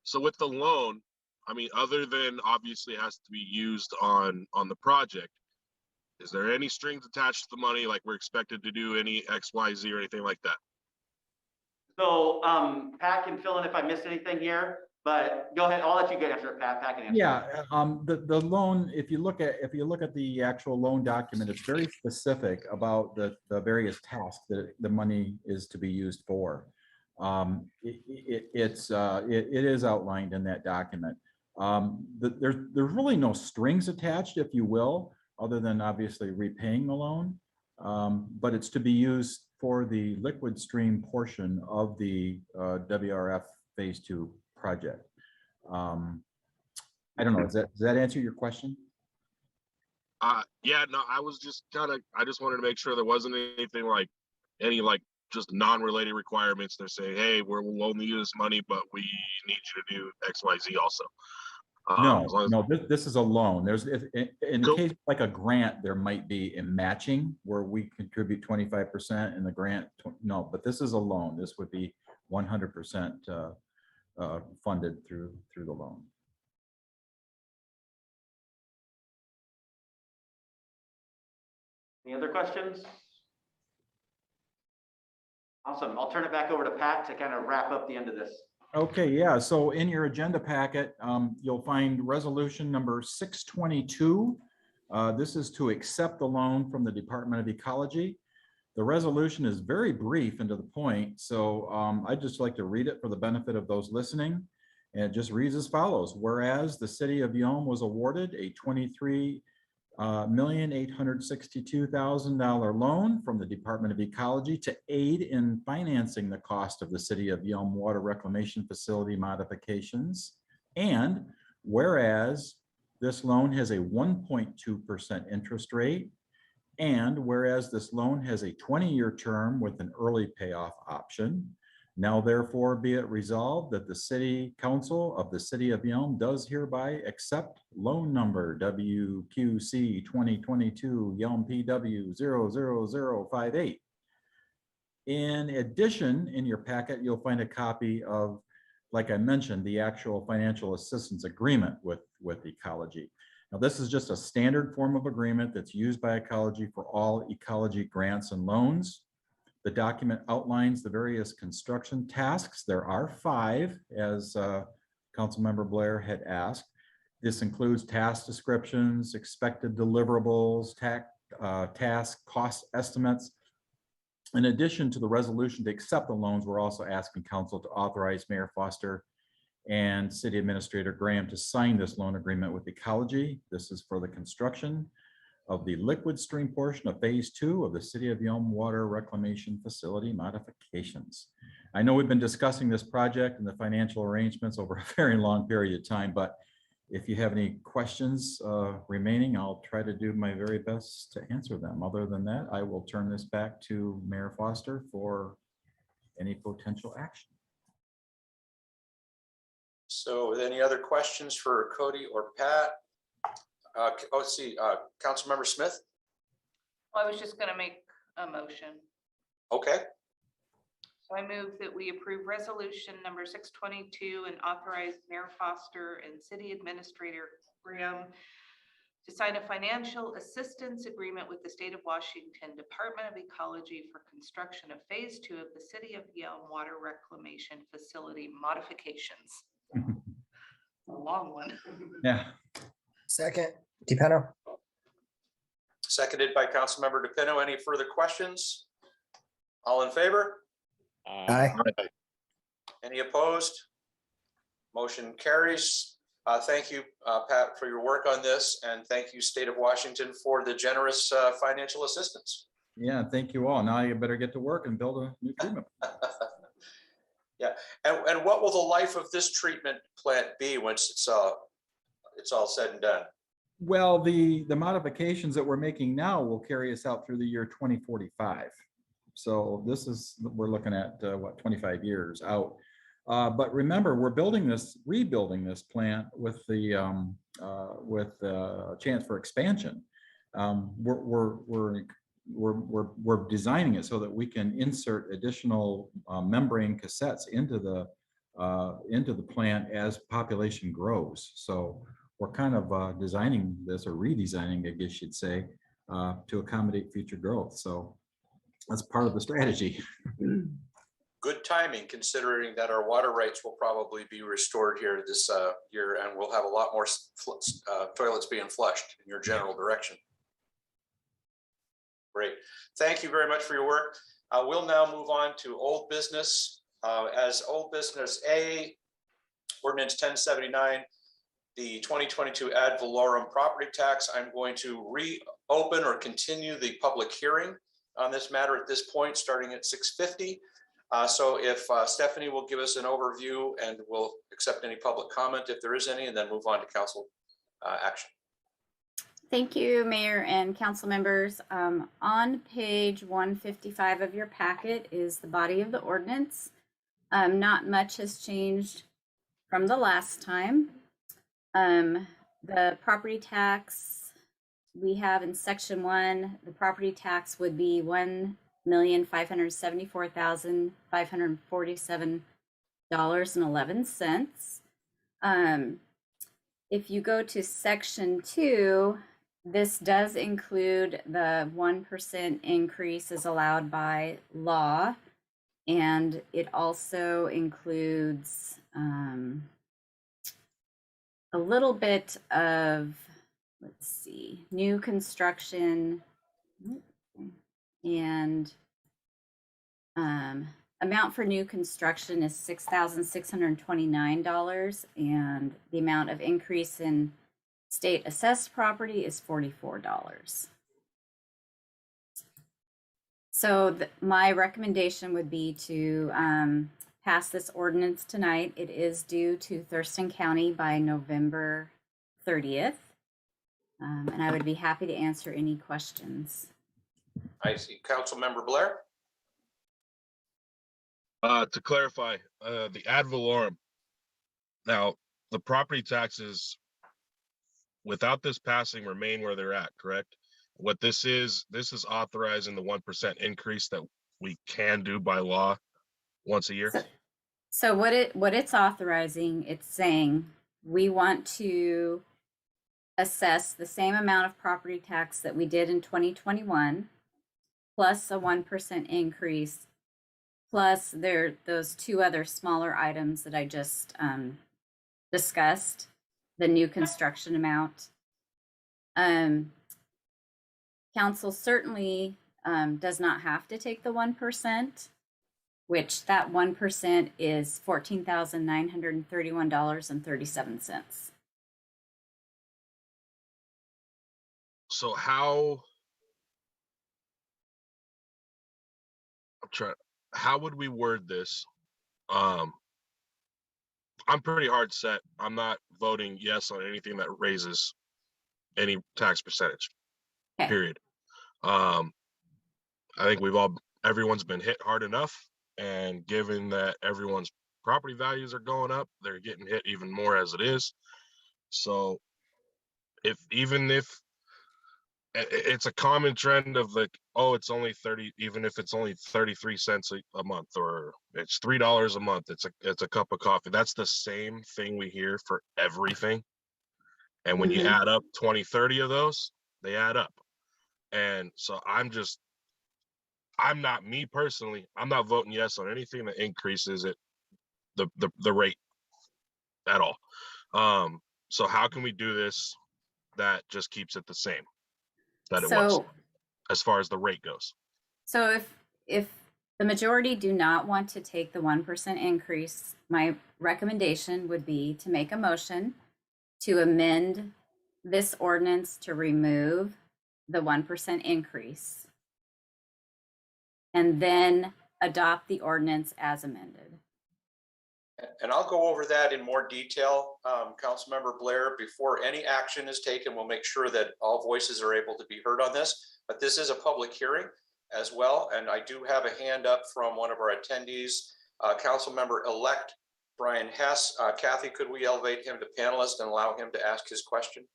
So with the loan, I mean, other than obviously it has to be used on the project, is there any strings attached to the money, like we're expected to do any X, Y, Z or anything like that? So Pat can fill in if I missed anything here, but go ahead. I'll let you get answer it, Pat. Pat can answer. Yeah, the loan, if you look at the actual loan document, it's very specific about the various tasks that the money is to be used for. It is outlined in that document. There's really no strings attached, if you will, other than obviously repaying the loan. But it's to be used for the liquid stream portion of the WRF Phase 2 project. I don't know, does that answer your question? Yeah, no, I just wanted to make sure there wasn't anything like just non-related requirements. They're saying, hey, we'll only use money, but we need you to do X, Y, Z also. No, this is a loan. There's in Cool. case like a grant, there might be a matching where we contribute 25% and the grant, no, but this is a loan. This would be 100% funded through the loan. Any other questions? Awesome. I'll turn it back over to Pat to kind of wrap up the end of this. Okay, yeah, so in your agenda packet, you'll find resolution number 622. This is to accept the loan from the Department of Ecology. The resolution is very brief and to the point, so I'd just like to read it for the benefit of those listening. And it just reads as follows. Whereas the city of Yelm was awarded a $23,862,000 loan from the Department of Ecology to aid in financing the cost of the city of Yelm water reclamation facility modifications. And whereas this loan has a 1.2% interest rate, and whereas this loan has a 20-year term with an early payoff option, now therefore be it resolved that the City Council of the City of Yelm does hereby accept loan number WQC 2022 Yelm PW 00058. In addition, in your packet, you'll find a copy of, like I mentioned, the actual financial assistance agreement with Ecology. Now, this is just a standard form of agreement that's used by Ecology for all ecology grants and loans. The document outlines the various construction tasks. There are 5, as Councilmember Blair had asked. This includes task descriptions, expected deliverables, task cost estimates. In addition to the resolution to accept the loans, we're also asking council to authorize Mayor Foster and City Administrator Graham to sign this loan agreement with Ecology. This is for the construction of the liquid stream portion of Phase 2 of the City of Yelm Water Reclamation Facility modifications. I know we've been discussing this project and the financial arrangements over a very long period of time, but if you have any questions remaining, I'll try to do my very best to answer them. Other than that, I will turn this back to Mayor Foster for any potential action. So any other questions for Cody or Pat? Let's see, Councilmember Smith? Well, I was just gonna make a motion. Okay, So I move that we approve resolution number 622 and authorize Mayor Foster and City Administrator Graham to sign a financial assistance agreement with the State of Washington Department of Ecology for construction of Phase 2 of the City of Yelm Water Reclamation Facility modifications. A long one. Yeah. Second, DePeno. seconded by Councilmember DePino. Any further questions? All in favor? Aye. Any opposed? Motion carries. Thank you, Pat, for your work on this, and thank you, State of Washington, for the generous financial assistance. Yeah, thank you all. Now you better get to work and build a new treatment. Yeah, and what will the life of this treatment plant be once it's all said and done? Well, the modifications that we're making now will carry us out through the year 2045. So this is, we're looking at what, 25 years out. But remember, we're rebuilding this plant with the chance for expansion. We're designing it so that we can insert additional membrane cassettes into the plant as population grows. So we're kind of designing this, or redesigning, I guess you'd say, to accommodate future growth. So that's part of the strategy. Good timing, considering that our water rights will probably be restored here this year, and we'll have a lot more toilets being flushed in your general direction. Great. Thank you very much for your work. We'll now move on to old business. As old business A, Ordinance 1079, the 2022 ad valorem property tax. I'm going to reopen or continue the public hearing on this matter at this point, starting at 6:50. So if Stephanie will give us an overview, and we'll accept any public comment if there is any, and then move on to council action. Thank you, Mayor and council members. On page 155 of your packet is the body of the ordinance. Not much has changed from the last time. The property tax we have in section 1, the property tax would be $1,574,547.11. If you go to section 2, this does include the 1% increase as allowed by law, and it also includes a little bit of, let's see, new construction, and amount for new construction is $6,629, and the amount of increase in state assessed property is $44. So my recommendation would be to pass this ordinance tonight. It is due to Thurston County by November 30th. And I would be happy to answer any questions. I see. Councilmember Blair? To clarify, the ad valorem. Now, the property taxes, without this passing, remain where they're at, correct? What this is authorizing the 1% increase that we can do by law once a year. So what it's authorizing, it's saying we want to assess the same amount of property tax that we did in 2021, plus a 1% increase, plus those two other smaller items that I just discussed. the new construction amount. Council certainly does not have to take the 1%, which that 1% is $14,931.37. So how? How would we word this? I'm pretty hard set. I'm not voting yes on anything that raises any tax percentage, period. I think everyone's been hit hard enough, and given that everyone's property values are going up, they're getting hit even more as it is. So even if it's a common trend of like, oh, it's only 30, even if it's only 33 cents a month, or it's $3 a month, it's a cup of coffee. That's the same thing we hear for everything. And when you add up 20, 30 of those, they add up. And so I'm not, me personally, I'm not voting yes on anything that increases it, the rate at all. So how can we do this that just keeps it the same that it was as far as the rate goes? So if the majority do not want to take the 1% increase, my recommendation would be to make a motion to amend this ordinance to remove the 1% increase and then adopt the ordinance as amended. And I'll go over that in more detail, Councilmember Blair, before any action is taken. We'll make sure that all voices are able to be heard on this, but this is a public hearing as well. And I do have a hand up from one of our attendees, Councilmember-elect Brian Hess. Kathy, could we elevate him to panelist and allow him to ask his question?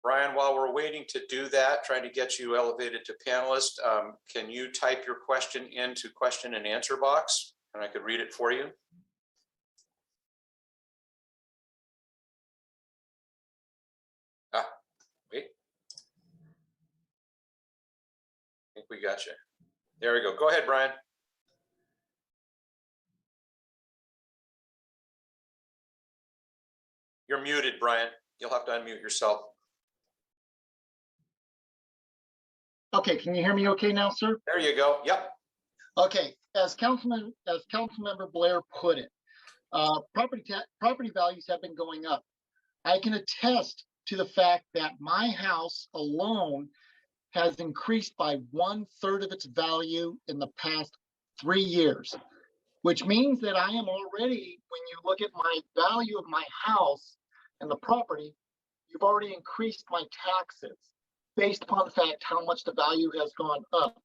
Brian, while we're waiting to do that, trying to get you elevated to panelist, can you type your question into question and answer box and I could read it for you? Wait. I think we got you. There we go. Go ahead, Brian. You're muted, Brian. You'll have to unmute yourself. Okay, can you hear me okay now, sir? There you go. Yep. Okay, as Councilmember Blair put it, property values have been going up. I can attest to the fact that my house alone has increased by 1/3 of its value in the past 3 years, which means that I am already, when you look at my value of my house and the property, you've already increased my taxes based upon the fact how much the value has gone up.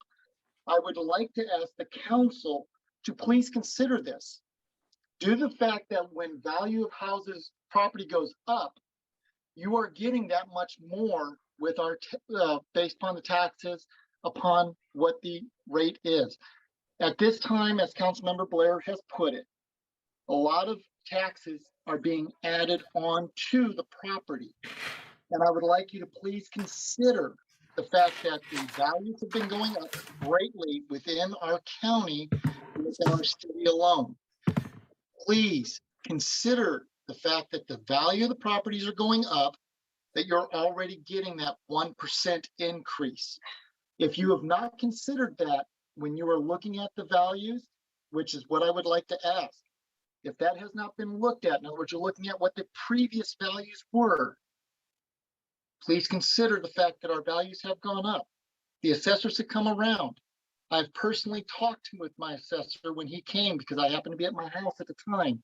I would like to ask the council to please consider this. Due to the fact that when value of houses, property goes up, you are getting that much more with our, based upon the taxes upon what the rate is. At this time, as Councilmember Blair has put it, a lot of taxes are being added on to the property. And I would like you to please consider the fact that the values have been going up greatly within our county, within our city alone. Please consider the fact that the value of the properties are going up, that you're already getting that 1% increase. If you have not considered that when you are looking at the values, which is what I would like to ask, if that has not been looked at, in other words, you're looking at what the previous values were, please consider the fact that our values have gone up. The assessors have come around. I've personally talked with my assessor when he came because I happened to be at my house at the time.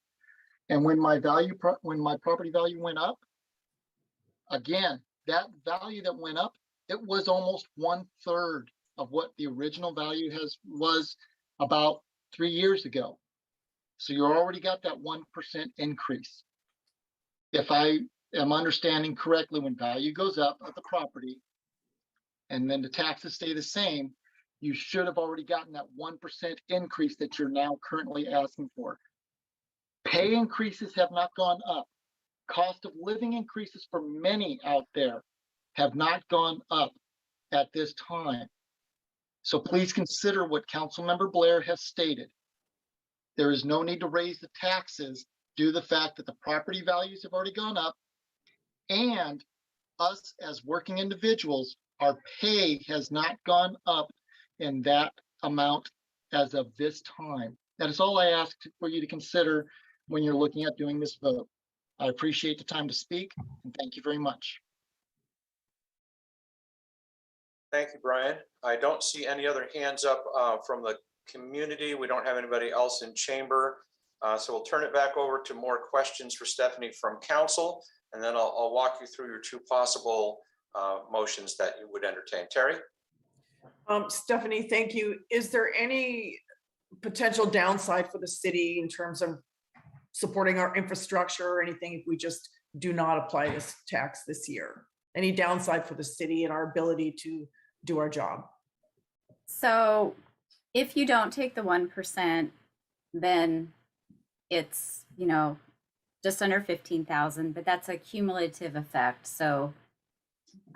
And when my property value went up, again, that value that went up, it was almost 1/3 of what the original value was about 3 years ago. So you already got that 1% increase. If I am understanding correctly, when value goes up of the property and then the taxes stay the same, you should have already gotten that 1% increase that you're now currently asking for. Pay increases have not gone up. Cost of living increases for many out there have not gone up at this time. So please consider what Councilmember Blair has stated. There is no need to raise the taxes due to the fact that the property values have already gone up, and us as working individuals, our pay has not gone up in that amount as of this time. That is all I ask for you to consider when you're looking at doing this vote. I appreciate the time to speak, and thank you very much. Thank you, Brian. I don't see any other hands up from the community. We don't have anybody else in chamber. So we'll turn it back over to more questions for Stephanie from council, and then I'll walk you through your two possible motions that you would entertain. Terry? Stephanie, thank you. Is there any potential downside for the city in terms of supporting our infrastructure or anything if we just do not apply this tax this year? Any downside for the city and our ability to do our job? So if you don't take the 1%, then it's, you know, just under 15,000, but that's a cumulative effect. So,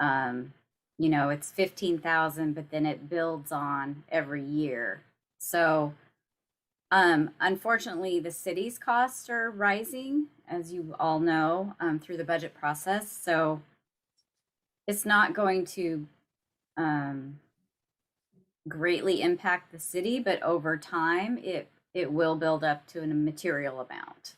you know, it's 15,000, but then it builds on every year. So, unfortunately, the city's costs are rising, as you all know, through the budget process. So it's not going to greatly impact the city, but over time, it will build up to a material amount.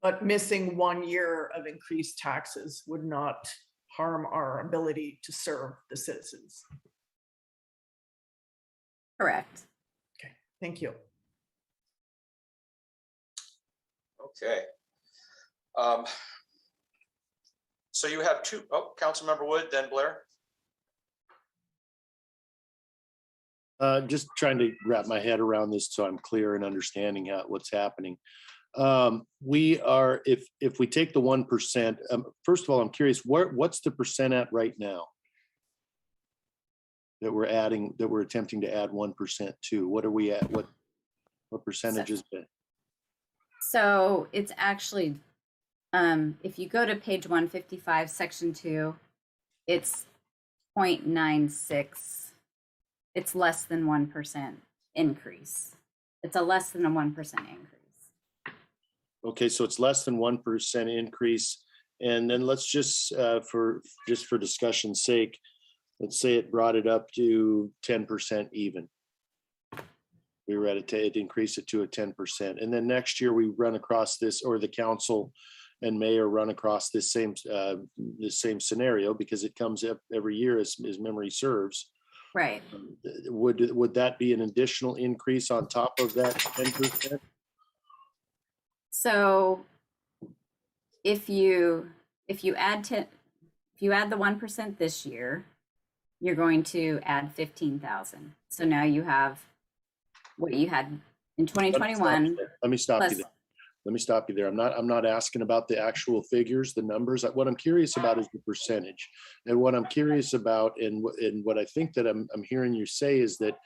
But missing 1 year of increased taxes would not harm our ability to serve the citizens. Correct. Okay, thank you. Okay. So you have two, Councilmember Wood, then Blair. Just trying to wrap my head around this so I'm clear and understanding what's happening. We are, if we take the 1%, first of all, I'm curious, what's the percent at right now that we're adding, that we're attempting to add 1% to? What are we at? What percentage is it? So it's actually, if you go to page 155, section 2, it's 0.96. It's less than 1% increase. It's a less than a 1% increase. Okay, so it's less than 1% increase. And then let's just, for discussion's sake, let's say it brought it up to 10% even. We were at it increase it to a 10%. And then next year we run across this, or the council and mayor run across this same scenario, because it comes up every year as memory serves. Right. Would that be an additional increase on top of that 10%? So if you add the 1% this year, you're going to add 15,000. So now you have what you had in 2021. Let me stop you there. Let me stop you there. I'm not asking about the actual figures, the numbers. What I'm curious about is the percentage. And what I'm curious about, and what I think that I'm hearing you say, is that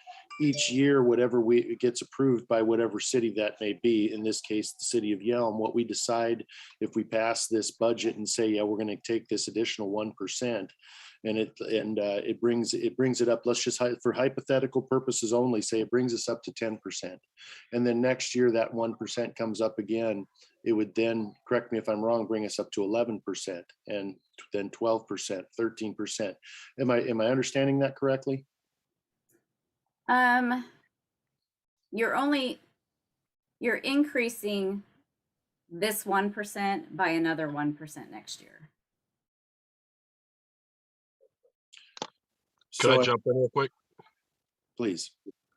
each year, whatever gets approved by whatever city that may be, in this case, the city of Yelm, what we decide if we pass this budget and say, yeah, we're going to take this additional 1%, and it brings it up. Let's just, for hypothetical purposes only, say it brings us up to 10%, and then next year that 1% comes up again. It would then, correct me if I'm wrong, bring us up to 11%, and then 12%, 13%. Am I understanding that correctly? You're increasing this 1% by another 1% next year. Could I jump in real quick? Please.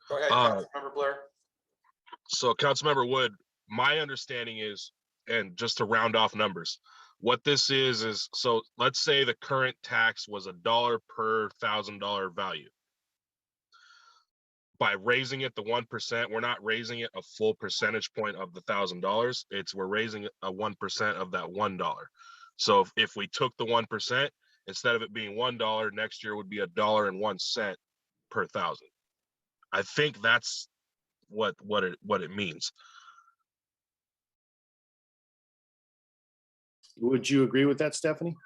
Go ahead, Councilmember Blair. So Councilmember Wood, my understanding is, and just to round off numbers, what this is, so let's say the current tax was $1 per $1,000 value. By raising it to 1%, we're not raising it a full percentage point of the $1,000. We're raising a 1% of that $1. So if we took the 1%, instead of it being $1, next year would be $1.01 per thousand. I think that's what it means. Would you agree with that, Stephanie?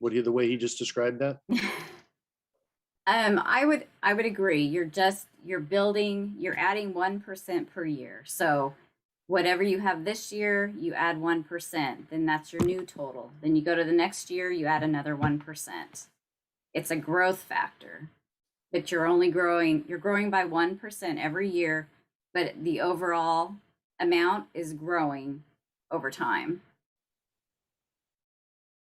The way he just described that? I would agree. You're adding 1% per year. So whatever you have this year, you add 1%, then that's your new total. Then you go to the next year, you add another 1%. It's a growth factor, but you're growing by 1% every year, but the overall amount is growing over time.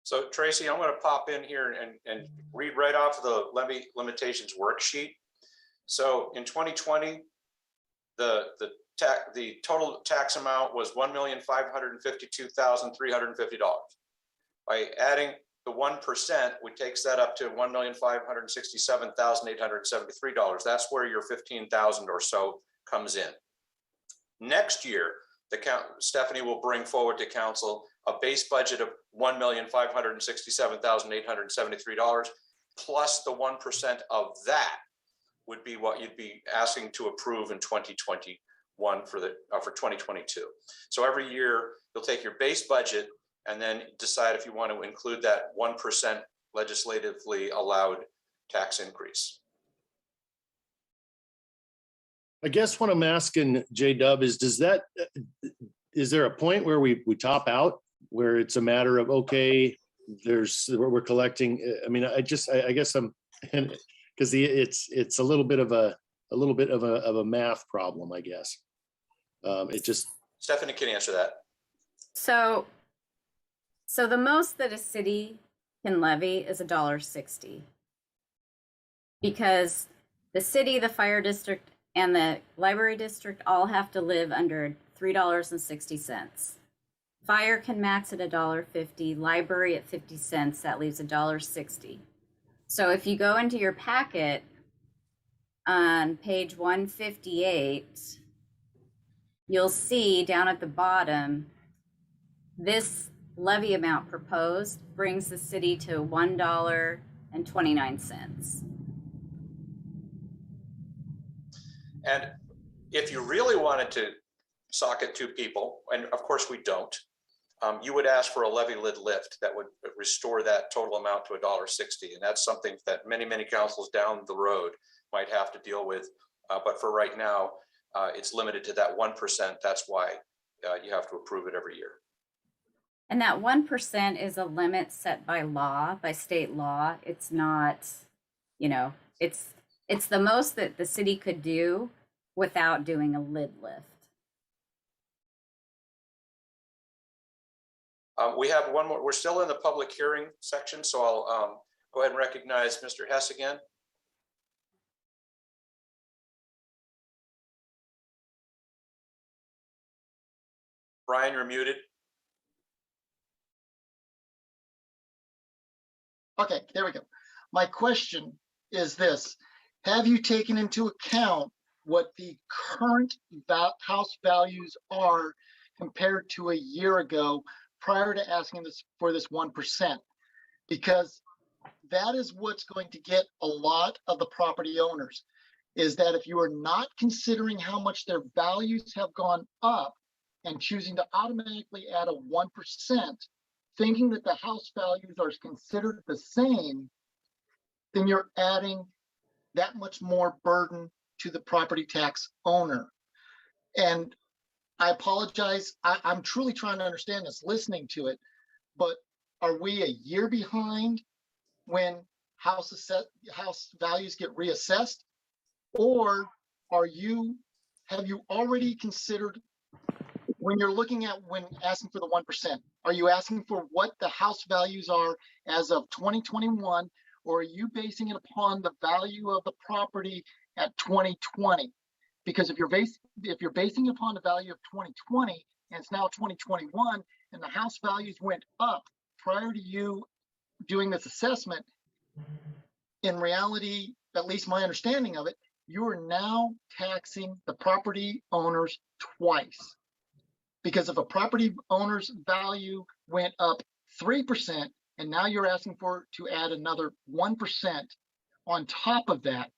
So Tracy, I'm going to pop in here and read right off the levy limitations worksheet. So in 2020, the total tax amount was $1,552,350. By adding the 1%, which takes that up to $1,567,873. That's where your 15,000 or so comes in. Next year, Stephanie will bring forward to council a base budget of $1,567,873, plus the 1% of that would be what you'd be asking to approve in 2021 for 2022. So every year you'll take your base budget and then decide if you want to include that 1% legislatively allowed tax increase. I guess what I'm asking J-Dub is, is there a point where we top out, where it's a matter of, okay, we're collecting? I mean, I guess I'm, because it's a little bit of a math problem, I guess. Stephanie can answer that. So the most that a city can levy is $1.60, because the city, the fire district, and the library district all have to live under $3.60. Fire can max at $1.50, library at 50 cents, that leaves $1.60. So if you go into your packet on page 158, you'll see down at the bottom, this levy amount proposed brings the city to $1.29. And if you really wanted to sock it to people, and of course we don't, you would ask for a levy lid lift that would restore that total amount to $1.60. And that's something that many councils down the road might have to deal with. But for right now, it's limited to that 1%. That's why you have to approve it every year. And that 1% is a limit set by law, by state law. It's not, it's the most that the city could do without doing a lid lift. We have one more. We're still in the public hearing section, so I'll go ahead and recognize Mr. Hess again. Brian, you're muted. Okay, there we go. My question is this: have you taken into account what the current house values are compared to a year ago, prior to asking for this 1%? Because that is what's going to get a lot of the property owners, is that if you are not considering how much their values have gone up and choosing to automatically add a 1%, thinking that the house values are considered the same, then you're adding that much more burden to the property tax owner. And I apologize, I'm truly trying to understand this, listening to it, but are we a year behind when house values get reassessed? Or have you already considered, when you're looking at when asking for the 1%, are you asking for what the house values are as of 2021, or are you basing it upon the value of the property at 2020? Because if you're basing it upon the value of 2020 and it's now 2021 and the house values went up prior to you doing this assessment, in reality, at least my understanding of it, you are now taxing the property owners twice. Because if a property owner's value went up 3%, And now you're asking to add another 1% on top of that.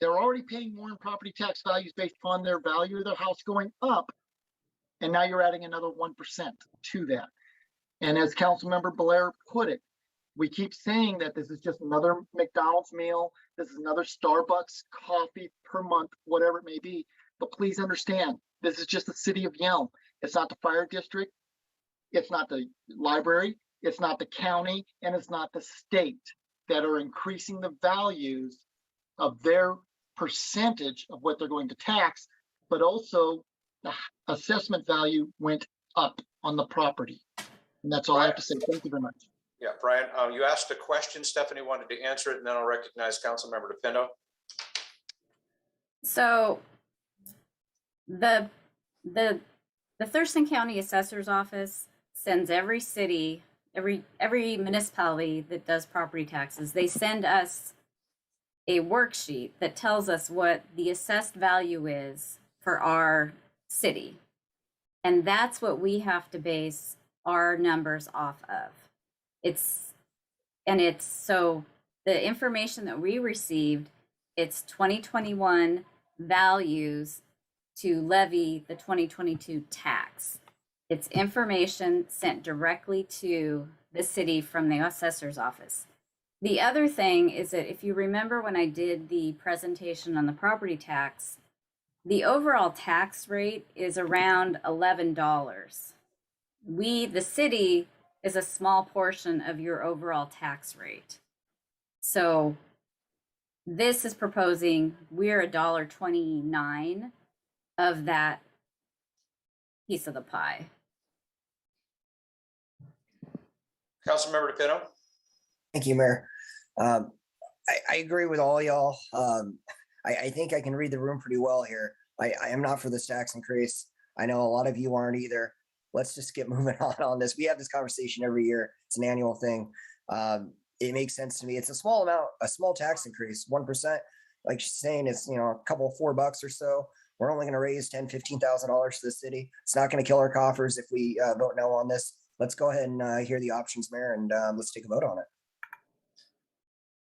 They're already paying more in property tax values based upon their value of their house going up. And now you're adding another 1% to that. And as Councilmember Blair put it, we keep saying that this is just another McDonald's meal. This is another Starbucks coffee per month, whatever it may be. But please understand, this is just the city of Yelm. It's not the fire district. It's not the library. It's not the county, and it's not the state that are increasing the values of their percentage of what they're going to tax, but also the assessment value went up on the property. And that's all I have to say. Thank you very much. Yeah, Brian, you asked a question. Stephanie wanted to answer it, and then I'll recognize Councilmember DePinto. So the Thurston County Assessor's Office sends every city, every municipality that does property taxes, they send us a worksheet that tells us what the assessed value is for our city. And that's what we have to base our numbers off of. So the information that we received, it's 2021 values to levy the 2022 tax. It's information sent directly to the city from the assessor's office. The other thing is that if you remember when I did the presentation on the property tax, the overall tax rate is around $11. The city is a small portion of your overall tax rate. So this is proposing we're $1.29 of that piece of the pie. Councilmember DePinto. Thank you, Mayor. I agree with all y'all. I think I can read the room pretty well here. I am not for this tax increase. I know a lot of you aren't either. Let's just get moving on this. We have this conversation every year. It's an annual thing. It makes sense to me. It's a small amount, a small tax increase, 1%. Like she's saying, it's, a couple $4 or so. We're only going to raise $10,000, $15,000 to the city. It's not going to kill our coffers if we vote no on this. Let's go ahead and hear the options, Mayor, and let's take a vote on it.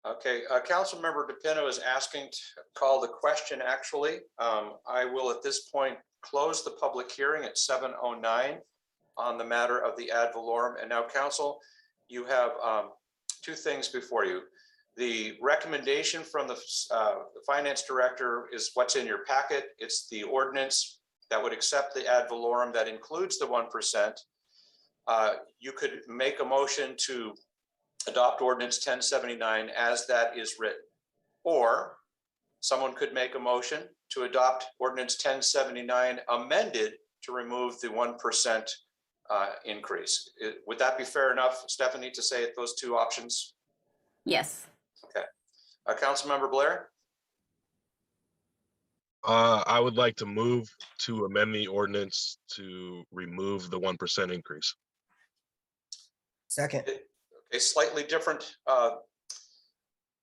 Okay, Councilmember DePinto is asking to call the question, actually. I will at this point close the public hearing at 7:09 on the matter of the ad valorem. And now, Council, you have two things before you. The recommendation from the Finance Director is what's in your packet. It's the ordinance that would accept the ad valorem that includes the 1%. You could make a motion to adopt ordinance 1079 as that is written. Or someone could make a motion to adopt ordinance 1079 amended to remove the 1% increase. Would that be fair enough, Stephanie, to say those two options? Yes. Okay. Councilmember Blair? I would like to move to amend the ordinance to remove the 1% increase. Second. Okay, slightly different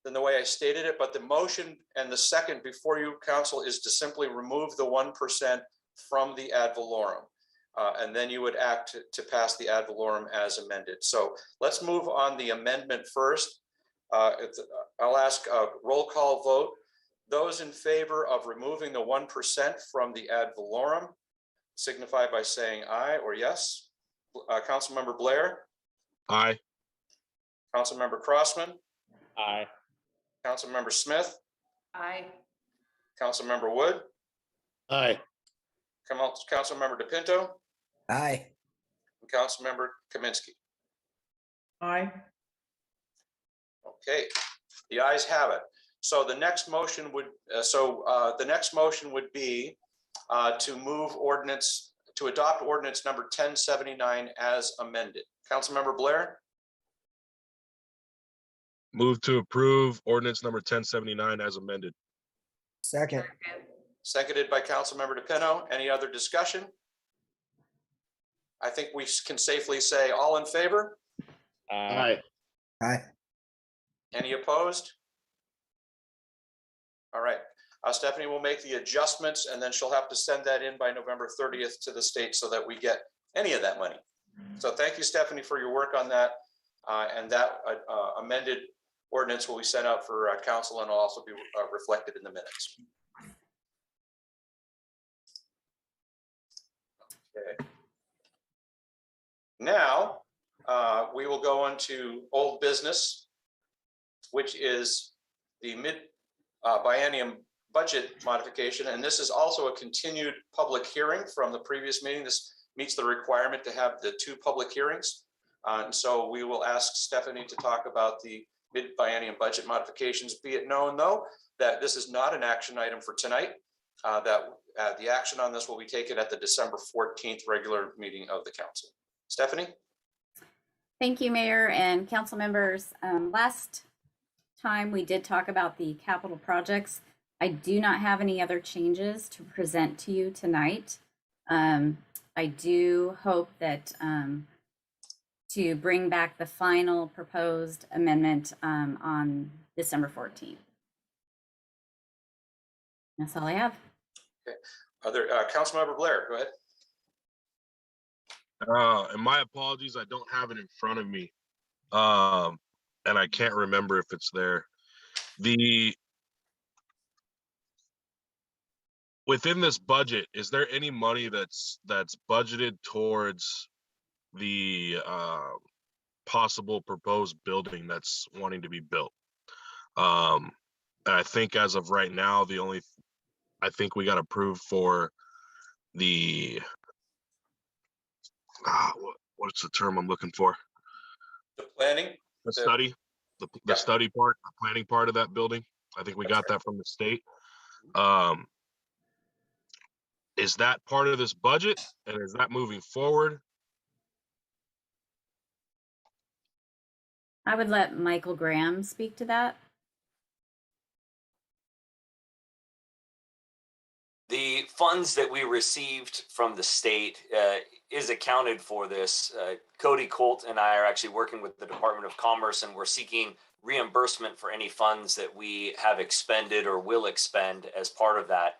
than the way I stated it, but the motion and the second before you, Council, is to simply remove the 1% from the ad valorem. And then you would act to pass the ad valorem as amended. So let's move on the amendment first. I'll ask a roll call vote. Those in favor of removing the 1% from the ad valorem signify by saying aye or yes. Councilmember Blair? Aye. Councilmember Crossman? Aye. Councilmember Smith? Aye. Councilmember Wood? Aye. Councilmember DePinto? Aye. And Councilmember Kaminsky? Aye. Okay, the ayes have it. So the next motion would, be to move ordinance, to adopt ordinance number 1079 as amended. Councilmember Blair? Move to approve ordinance number 1079 as amended. Second. Seconded by Councilmember DePinto. Any other discussion? I think we can safely say all in favor? Aye. Aye. Any opposed? All right, Stephanie will make the adjustments and then she'll have to send that in by November 30th to the state so that we get any of that money. So thank you, Stephanie, for your work on that. And that amended ordinance will be sent out for council and will also be reflected in the minutes. Okay. Now, we will go on to old business, which is the biennium budget modification. And this is also a continued public hearing from the previous meeting. This meets the requirement to have the 2 public hearings. And so we will ask Stephanie to talk about the mid-biennium budget modifications. Be it known, though, that this is not an action item for tonight, that the action on this will be taken at the December 14th regular meeting of the council. Stephanie? Thank you, Mayor and council members. Last time we did talk about the capital projects. I do not have any other changes to present to you tonight. I do hope that to bring back the final proposed amendment on December 14th. That's all I have. Okay. Other Councilmember Blair, go ahead. And my apologies, I don't have it in front of me. And I can't remember if it's there. Within this budget, is there any money that's budgeted towards the possible proposed building that's wanting to be built? And I think as of right now, I think we got approved for the what's the term I'm looking for? The planning? The study, the study part, the planning part of that building. I think we got that from the state. Is that part of this budget, and is that moving forward? I would let Michael Graham speak to that. The funds that we received from the state is accounted for this. Cody Colt and I are actually working with the Department of Commerce, and we're seeking reimbursement for any funds that we have expended or will expend as part of that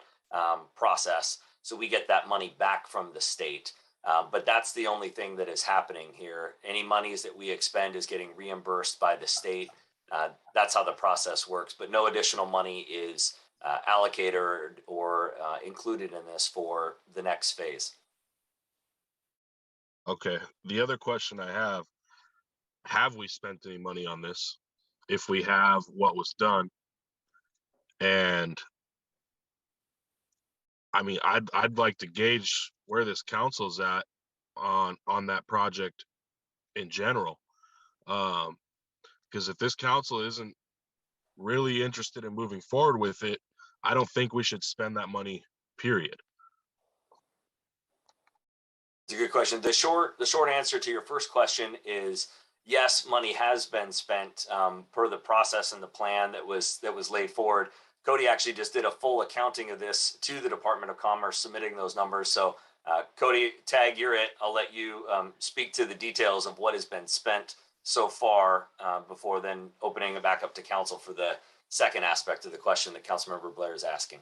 process. So we get that money back from the state. But that's the only thing that is happening here. Any monies that we expend is getting reimbursed by the state. That's how the process works, but no additional money is allocated or included in this for the next phase. Okay. The other question I have we spent any money on this? If we have, what was done? And I mean, I'd like to gauge where this council's at on that project in general. Because if this council isn't really interested in moving forward with it, I don't think we should spend that money, period. It's a good question. The short answer to your first question is yes, money has been spent per the process and the plan that was laid forward. Cody actually just did a full accounting of this to the Department of Commerce, submitting those numbers. So Cody, Tag, you're it. I'll let you speak to the details of what has been spent so far before then opening it back up to council for the second aspect of the question that Councilmember Blair is asking.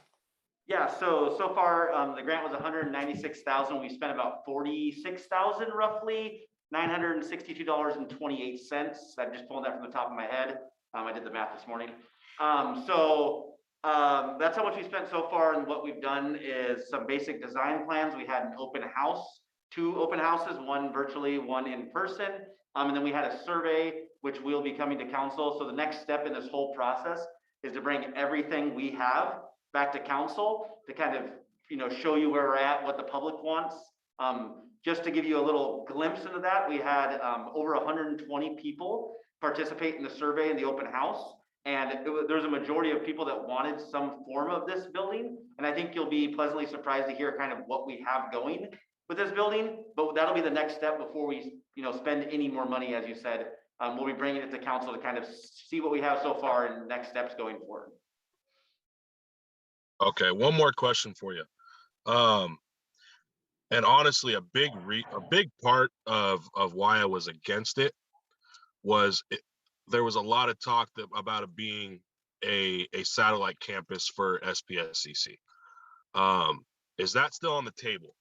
Yeah, so far the grant was 196,000. We spent about 46,000 roughly, $962.28. I'm just pulling that from the top of my head. I did the math this morning. That's how much we spent so far, and what we've done is some basic design plans. We had an open house, 2 open houses, one virtually, one in person. And then we had a survey, which will be coming to council. So the next step in this whole process is to bring everything we have back to council to kind of, show you where we're at, what the public wants. Just to give you a little glimpse into that, we had over 120 people participate in the survey in the open house. And there's a majority of people that wanted some form of this building. And I think you'll be pleasantly surprised to hear kind of what we have going with this building. But that'll be the next step before we, spend any more money, as you said. We'll be bringing it to council to kind of see what we have so far and next steps going forward. Okay, one more question for you. And honestly, a big part of why I was against it was there was a lot of talk about it being a satellite campus for SPSCC. Is that still on the table?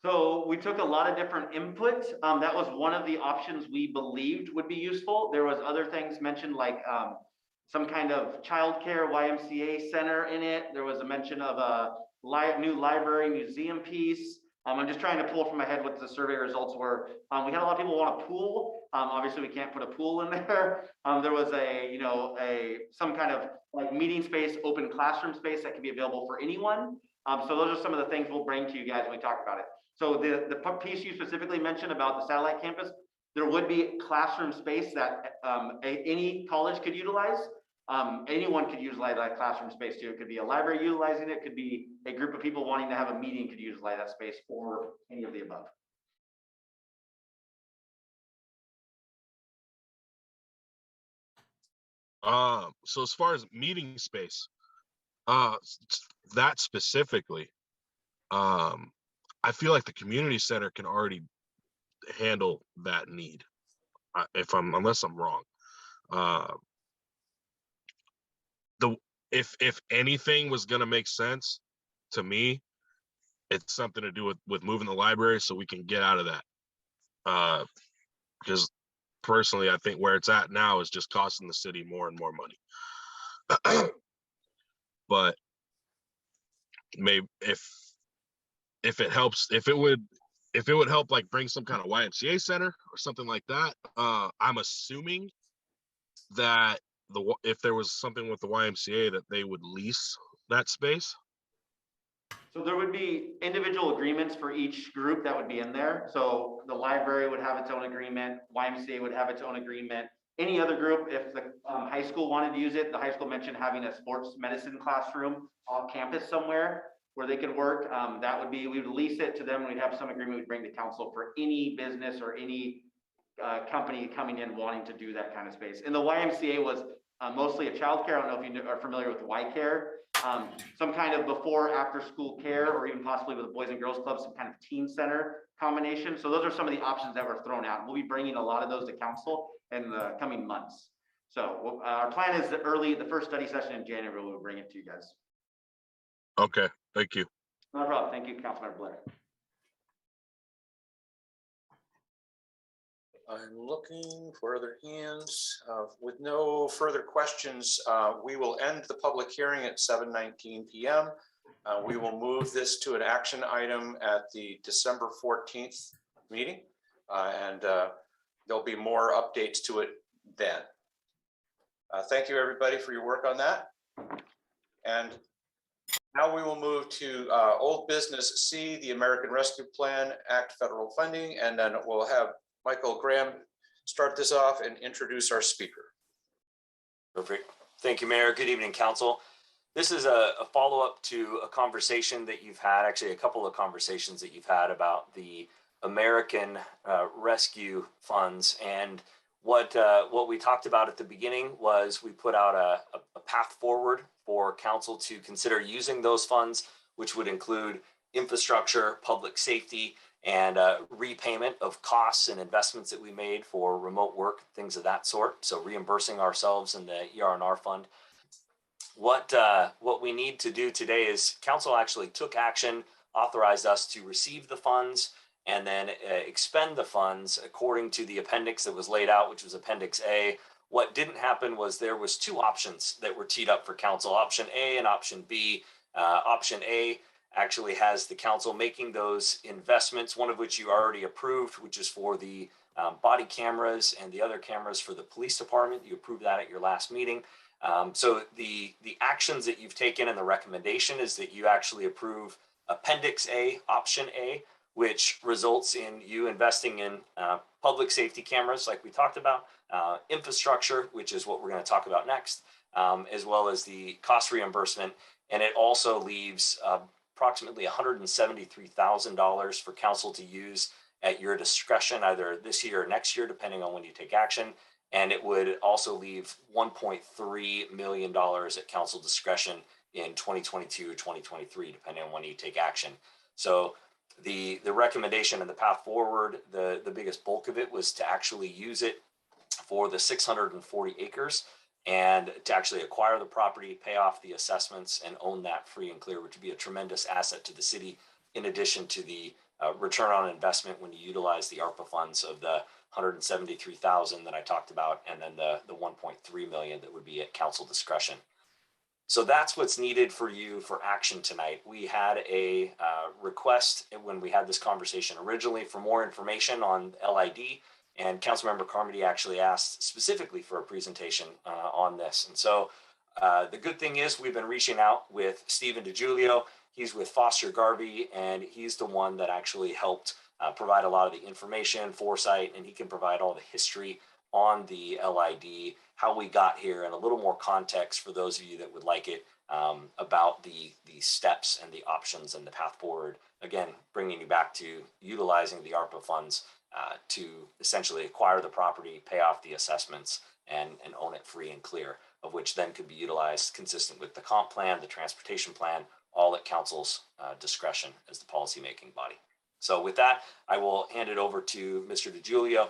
So we took a lot of different input. That was one of the options we believed would be useful. There was other things mentioned like some kind of childcare YMCA center in it. There was a mention of a new library museum piece. I'm just trying to pull from my head what the survey results were. We had a lot of people want a pool. Obviously we can't put a pool in there. There was some kind of like meeting space, open classroom space that can be available for anyone. So those are some of the things we'll bring to you guys when we talk about it. So the piece you specifically mentioned about the satellite campus, there would be classroom space that any college could utilize. Anyone could utilize that classroom space too. It could be a library utilizing it, could be a group of people wanting to have a meeting could utilize that space, or any of the above. So as far as meeting space, that specifically, I feel like the community center can already handle that need. Unless I'm wrong. If anything was gonna make sense to me, it's something to do with moving the library so we can get out of that. Because personally, I think where it's at now is just costing the city more and more money. But maybe if it helps, if it would help like bring some kind of YMCA center or something like that, I'm assuming that if there was something with the YMCA that they would lease that space. So there would be individual agreements for each group that would be in there. So the library would have its own agreement, YMCA would have its own agreement. Any other group, if the high school wanted to use it, the high school mentioned having a sports medicine classroom off campus somewhere where they could work. That would be, we would lease it to them. We'd have some agreement we'd bring to council for any business or any company coming in wanting to do that kind of space. And the YMCA was mostly a childcare. I don't know if you are familiar with Y-Care. Some kind of before after school care, or even possibly with a Boys and Girls Club, some kind of teen center combination. So those are some of the options that were thrown out. We'll be bringing a lot of those to council in the coming months. So our plan is that the first study session in January, we'll bring it to you guys. Okay, thank you. No problem. Thank you, Councilmember Blair. I'm looking for other hands. With no further questions, we will end the public hearing at 7:19 p.m. We will move this to an action item at the December 14th meeting, and there'll be more updates to it then. Thank you, everybody, for your work on that. And now we will move to old business C, the American Rescue Plan Act federal funding, and then we'll have Michael Graham start this off and introduce our speaker. Perfect. Thank you, Mayor. Good evening, Council. This is a follow-up to a conversation that you've had, actually a couple of conversations that you've had about the American Rescue Funds. And what we talked about at the beginning was we put out a path forward for Council to consider using those funds, which would include infrastructure, public safety, and repayment of costs and investments that we made for remote work, things of that sort. So reimbursing ourselves in the ER&R fund. What we need to do today is Council actually took action, authorized us to receive the funds, and then expend the funds according to the appendix that was laid out, which was Appendix A. What didn't happen was there was two options that were teed up for Council, Option A and Option B. Option A actually has the Council making those investments, one of which you already approved, which is for the body cameras and the other cameras for the police department. You approved that at your last meeting. So the actions that you've taken and the recommendation is that you actually approve Appendix A, Option A, which results in you investing in public safety cameras like we talked about, infrastructure, which is what we're going to talk about next, as well as the cost reimbursement. And it also leaves approximately $173,000 for Council to use at your discretion, either this year or next year, depending on when you take action. And it would also leave $1.3 million at Council discretion in 2022 or 2023, depending on when you take action. So the recommendation and the path forward, the biggest bulk of it was to actually use it for the 640 acres and to actually acquire the property, pay off the assessments, and own that free and clear, which would be a tremendous asset to the city, in addition to the return on investment when you utilize the ARPA funds of the 173,000 that I talked about, and then the 1.3 million that would be at council discretion. So that's what's needed for you for action tonight. We had a request when we had this conversation originally for more information on LID, and Councilmember Carmody actually asked specifically for a presentation on this. And so the good thing is we've been reaching out with Stephen DiGiulio. He's with Foster Garvey, and he's the one that actually helped provide a lot of the information, foresight, and he can provide all the history on the LID, how we got here, and a little more context for those of you that would like it about the steps and the options and the path forward. Again, bringing you back to utilizing the ARPA funds to essentially acquire the property, pay off the assessments, and own it free and clear, of which then could be utilized consistent with the comp plan, the transportation plan, all at council's discretion as the policymaking body. So with that, I will hand it over to Mr. DiGiulio,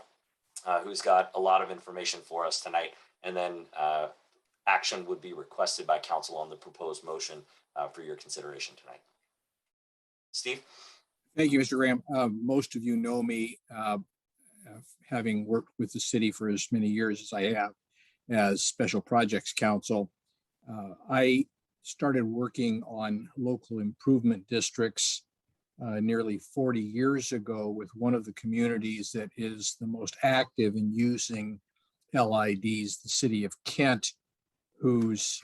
who's got a lot of information for us tonight, and then action would be requested by council on the proposed motion for your consideration tonight. Steve? Thank you, Mr. Graham. Most of you know me, having worked with the city for as many years as I have as Special Projects Counsel. I started working on local improvement districts nearly 40 years ago with one of the communities that is the most active in using LIDs, the city of Kent, whose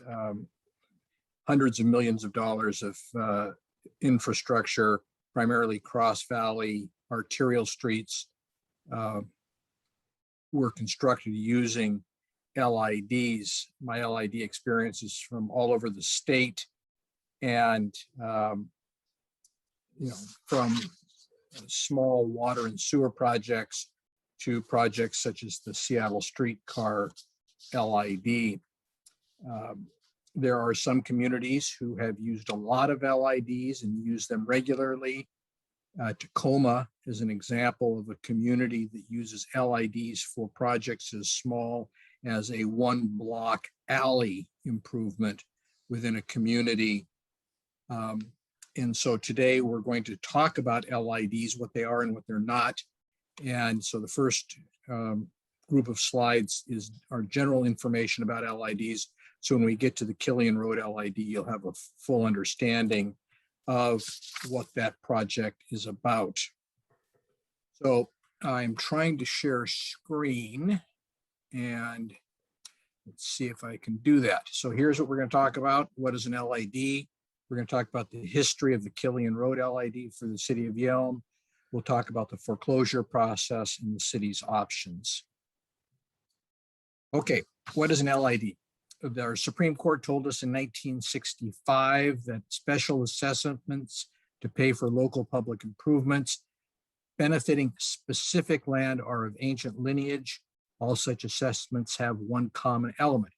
hundreds of millions of dollars of infrastructure, primarily Cross Valley arterial streets, were constructed using LIDs. My LID experience is from all over the state, and from small water and sewer projects to projects such as the Seattle streetcar LID. There are some communities who have used a lot of LIDs and use them regularly. Tacoma is an example of a community that uses LIDs for projects as small as a one-block alley improvement within a community. And so today we're going to talk about LIDs, what they are and what they're not. And so the first group of slides is our general information about LIDs. So when we get to the Killian Road LID, you'll have a full understanding of what that project is about. So I'm trying to share screen, and let's see if I can do that. So here's what we're going to talk about. What is an LID? We're going to talk about the history of the Killian Road LID for the city of Yelm. We'll talk about the foreclosure process and the city's options. Okay, what is an LID? Our Supreme Court told us in 1965 that special assessments to pay for local public improvements benefiting specific land are of ancient lineage. All such assessments have one common element.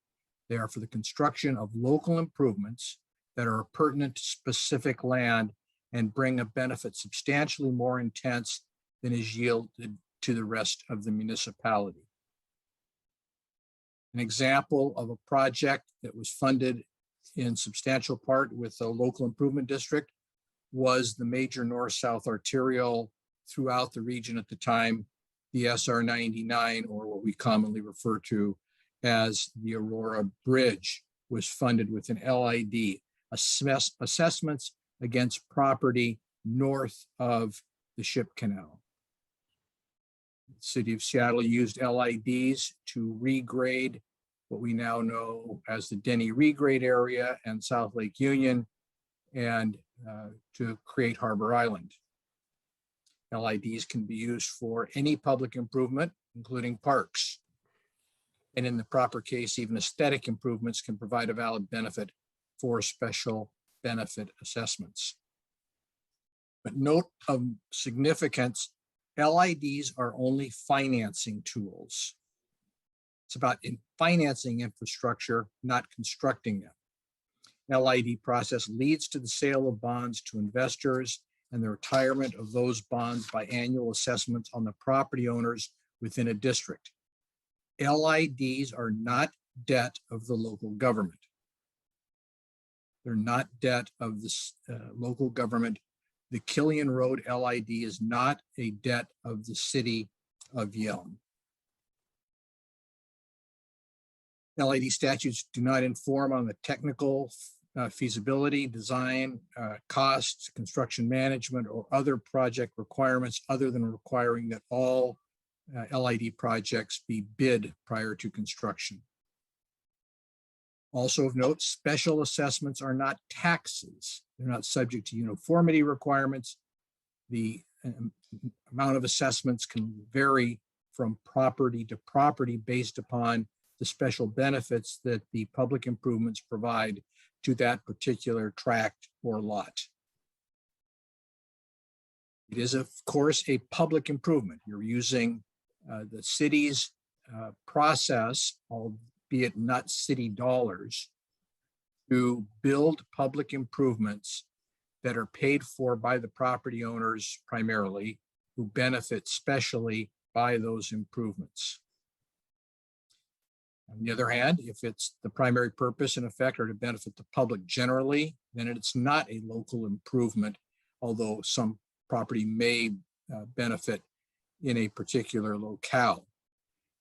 They are for the construction of local improvements that are pertinent to specific land and bring a benefit substantially more intense than is yielded to the rest of the municipality. An example of a project that was funded in substantial part with a local improvement district was the major north-south arterial throughout the region at the time, the SR 99, or what we commonly refer to as the Aurora Bridge, was funded with an LID, assessments against property north of the ship canal. The city of Seattle used LIDs to regrade what we now know as the Denny regrade area and South Lake Union, and to create Harbor Island. LIDs can be used for any public improvement, including parks. And in the proper case, even aesthetic improvements can provide a valid benefit for special benefit assessments. But note of significance, LIDs are only financing tools. It's about financing infrastructure, not constructing them. LID process leads to the sale of bonds to investors and the retirement of those bonds by annual assessments on the property owners within a district. LIDs are not debt of the local government. They're not debt of the local government. the Killian Road LID is not a debt of the city of Yelm. LID statutes do not inform on the technical feasibility, design, costs, construction management, or other project requirements other than requiring that all LID projects be bid prior to construction. Also of note, special assessments are not taxes. They're not subject to uniformity requirements. The amount of assessments can vary from property to property based upon the special benefits that the public improvements provide to that particular tract or lot. It is, of course, a public improvement. You're using the city's process, albeit not city dollars, to build public improvements that are paid for by the property owners primarily, who benefit specially by those improvements. On the other hand, if it's the primary purpose and effect are to benefit the public generally, then it's not a local improvement, although some property may benefit in a particular locale.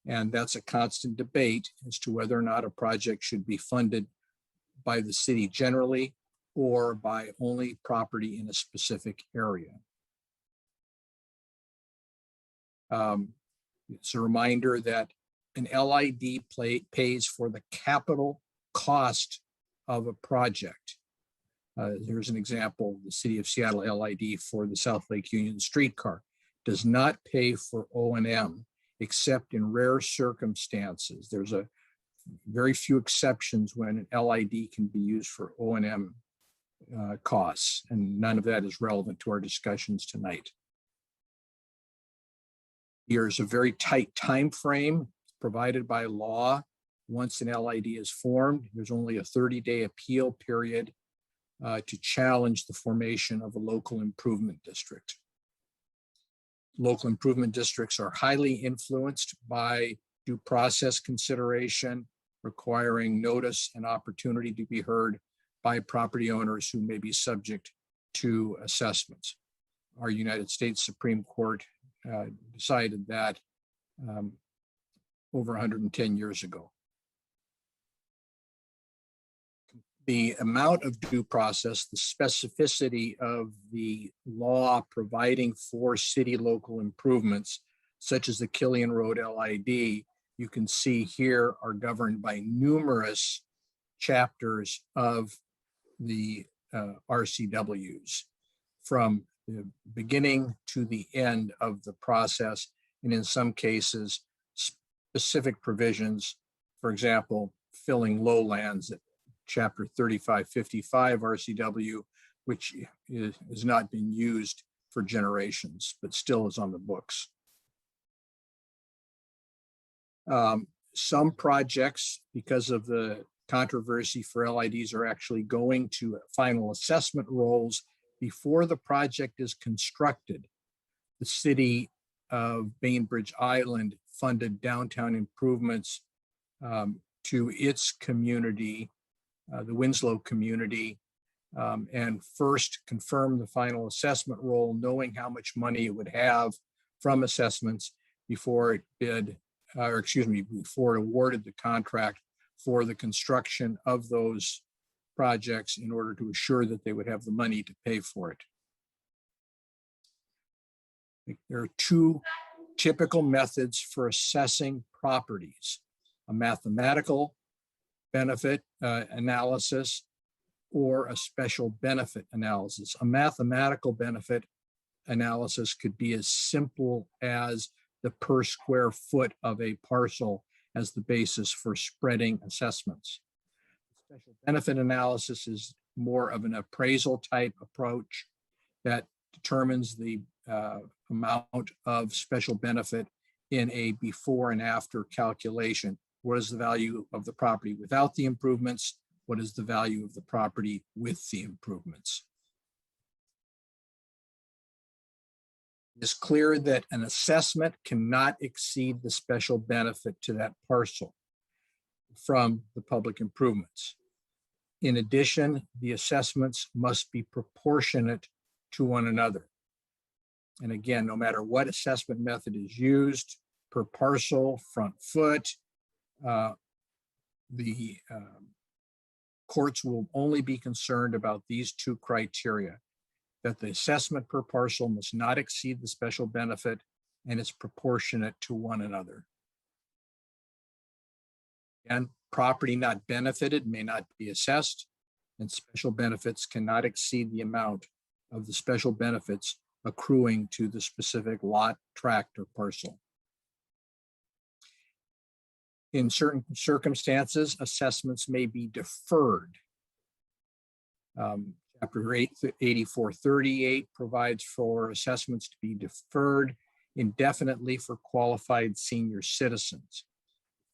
And that's a constant debate as to whether or not a project should be funded by the city generally or by only property in a specific area. It's a reminder that an LID pays for the capital cost of a project. Here's an example: the City of Seattle LID for the South Lake Union streetcar does not pay for O&M except in rare circumstances. There's a very few exceptions when an LID can be used for O&M costs, and none of that is relevant to our discussions tonight. Here's a very tight time frame provided by law. Once an LID is formed, there's only a 30-day appeal period to challenge the formation of a local improvement district. Local improvement districts are highly influenced by due process consideration, requiring notice and opportunity to be heard by property owners who may be subject to assessments. Our United States Supreme Court decided that over 110 years ago. The amount of due process, the specificity of the law providing for city local improvements, such as the Killian Road LID, you can see here are governed by numerous chapters of the RCWs, from the beginning to the end of the process, and in some cases, specific provisions, for example, filling lowlands at Chapter 3555 RCW, which has not been used for generations, but still is on the books. Some projects, because of the controversy for LIDs, are actually going to final assessment rolls before the project is constructed. The city of Bainbridge Island funded downtown improvements to its community, the Winslow community, and first confirmed the final assessment roll, knowing how much money it would have from assessments before it bid, before it awarded the contract for the construction of those projects in order to assure that they would have the money to pay for it. There are two typical methods for assessing properties: a mathematical benefit analysis or a special benefit analysis. A mathematical benefit analysis could be as simple as the per square foot of a parcel as the basis for spreading assessments. Special benefit analysis is more of an appraisal type approach that determines the amount of special benefit in a before and after calculation. What is the value of the property without the improvements? What is the value of the property with the improvements? It's clear that an assessment cannot exceed the special benefit to that parcel from the public improvements. In addition, the assessments must be proportionate to one another. And again, no matter what assessment method is used, per parcel, front foot, the courts will only be concerned about these two criteria, that the assessment per parcel must not exceed the special benefit and is proportionate to one another. And property not benefited may not be assessed, and special benefits cannot exceed the amount of the special benefits accruing to the specific lot, tract, or parcel. In certain circumstances, assessments may be deferred. Chapter 8438 provides for assessments to be deferred indefinitely for qualified senior citizens.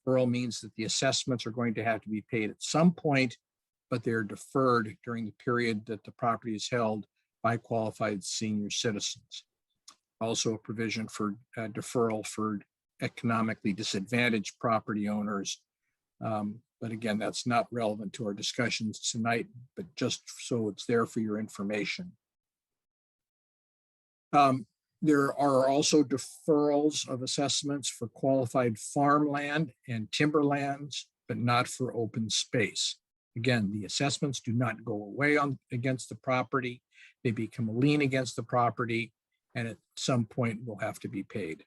Deferral means that the assessments are going to have to be paid at some point, but they're deferred during the period that the property is held by qualified senior citizens. Also a provision for deferral for economically disadvantaged property owners. But again, that's not relevant to our discussions tonight, but just so it's there for your information. There are also deferrals of assessments for qualified farmland and timberlands, but not for open space. Again, the assessments do not go away against the property. They become a lien against the property, and at some point will have to be paid.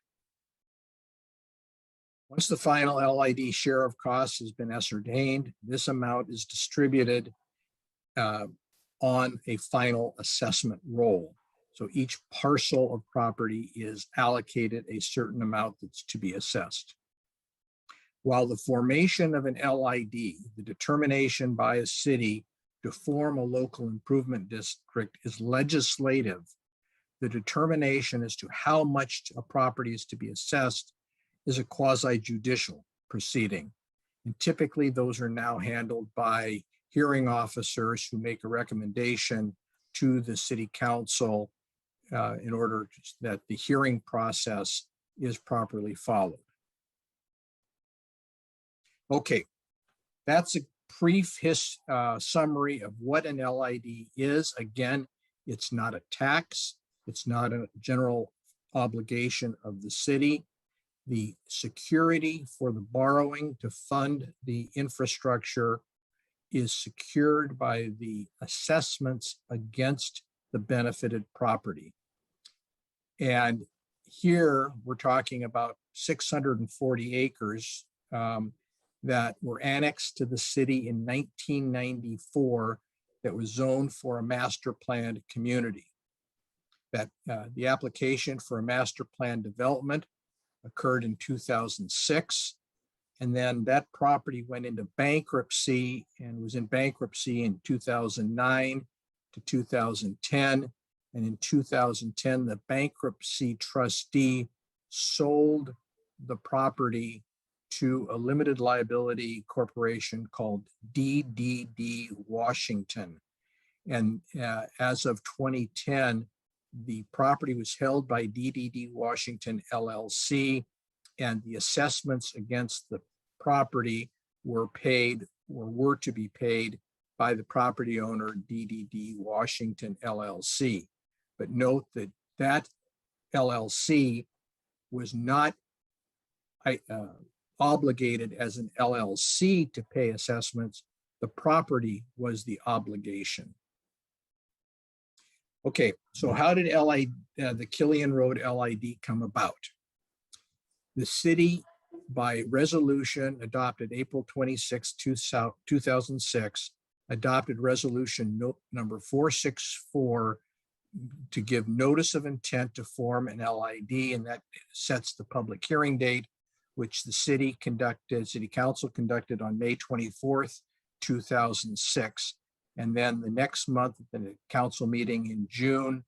Once the final LID share of costs has been ascertained, this amount is distributed on a final assessment roll. So each parcel of property is allocated a certain amount that's to be assessed. While the formation of an LID, the determination by a city to form a local improvement district, is legislative, the determination as to how much a property is to be assessed is a quasi-judicial proceeding. And typically those are now handled by hearing officers who make a recommendation to the city council in order that the hearing process is properly followed. Okay, that's a brief summary of what an LID is. Again, it's not a tax. It's not a general obligation of the city. The security for the borrowing to fund the infrastructure is secured by the assessments against the benefited property. And here we're talking about 640 acres that were annexed to the city in 1994 that was zoned for a master planned community. That the application for a master plan development occurred in 2006. And then that property went into bankruptcy and was in bankruptcy in 2009 to 2010. And in 2010, the bankruptcy trustee sold the property to a limited liability corporation called DDD Washington. And as of 2010, the property was held by DDD Washington LLC, and the assessments against the property were paid or were to be paid by the property owner DDD Washington LLC. But note that that LLC was not obligated as an LLC to pay assessments. The property was the obligation. Okay, so how did the Killian Road LID come about? The city, by resolution adopted April 26, 2006, adopted resolution number 464 to give notice of intent to form an LID, and that sets the public hearing date, which the city council conducted on May 24th, 2006. And then the next month, the council meeting in June,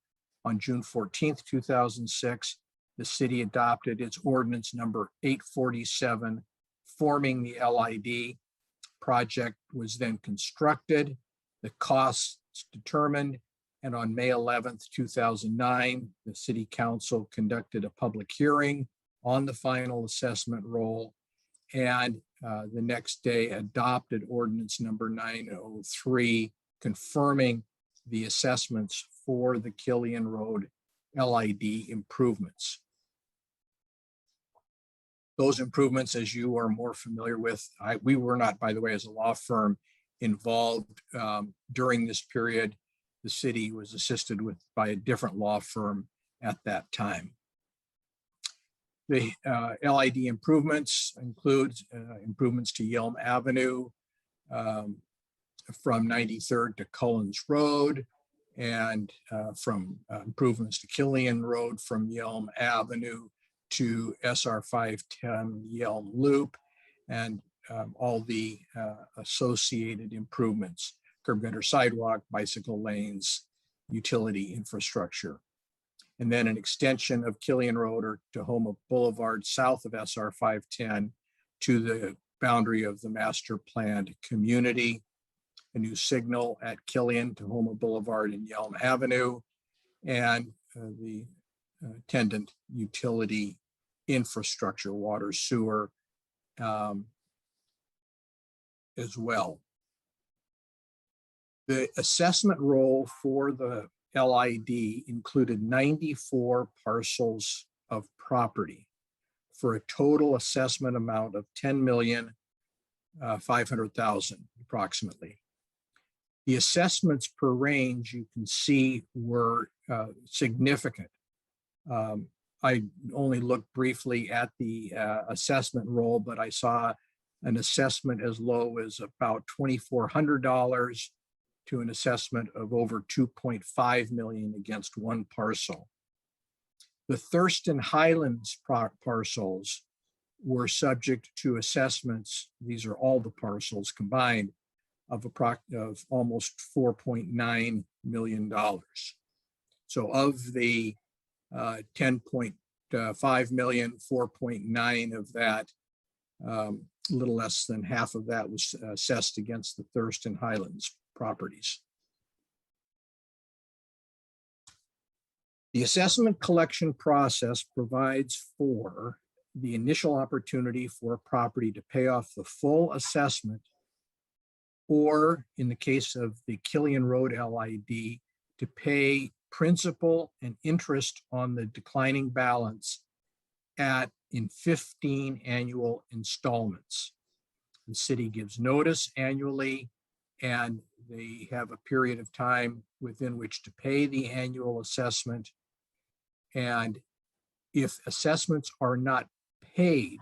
on June 14th, 2006, the city adopted its ordinance number 847, forming the LID. Project was then constructed, the costs determined, and on May 11th, 2009, the city council conducted a public hearing on the final assessment roll, and the next day adopted ordinance number 903, confirming the assessments for the Killian Road LID improvements. Those improvements, as you are more familiar with, we were not, by the way, as a law firm involved during this period. The city was assisted with by a different law firm at that time. The LID improvements include improvements to Yelm Avenue from 93rd to Cullens Road, and from improvements to Killian Road from Yelm Avenue to SR 510 Yelm Loop, and all the associated improvements, curb gutter sidewalk, bicycle lanes, utility infrastructure. And then an extension of Killian Road or Tahoma Boulevard south of SR 510 to the boundary of the master planned community. A new signal at Killian, Tahoma Boulevard and Yelm Avenue, and the attendant utility infrastructure, water, sewer, as well. The assessment roll for the LID included 94 parcels of property for a total assessment amount of $10,500,000 approximately. The assessments per range you can see were significant. I only looked briefly at the assessment roll, but I saw an assessment as low as about $2,400 to an assessment of over $2.5 million against one parcel. The Thurston Highlands parcels were subject to assessments. These are all the parcels combined of almost $4.9 million. So of the 10.5 million, 4.9 of that, a little less than half of that was assessed against the Thurston Highlands properties. The assessment collection process provides for the initial opportunity for a property to pay off the full assessment, or in the case of the Killian Road LID, to pay principal and interest on the declining balance in 15 annual installments. The city gives notice annually, and they have a period of time within which to pay the annual assessment. And if assessments are not paid,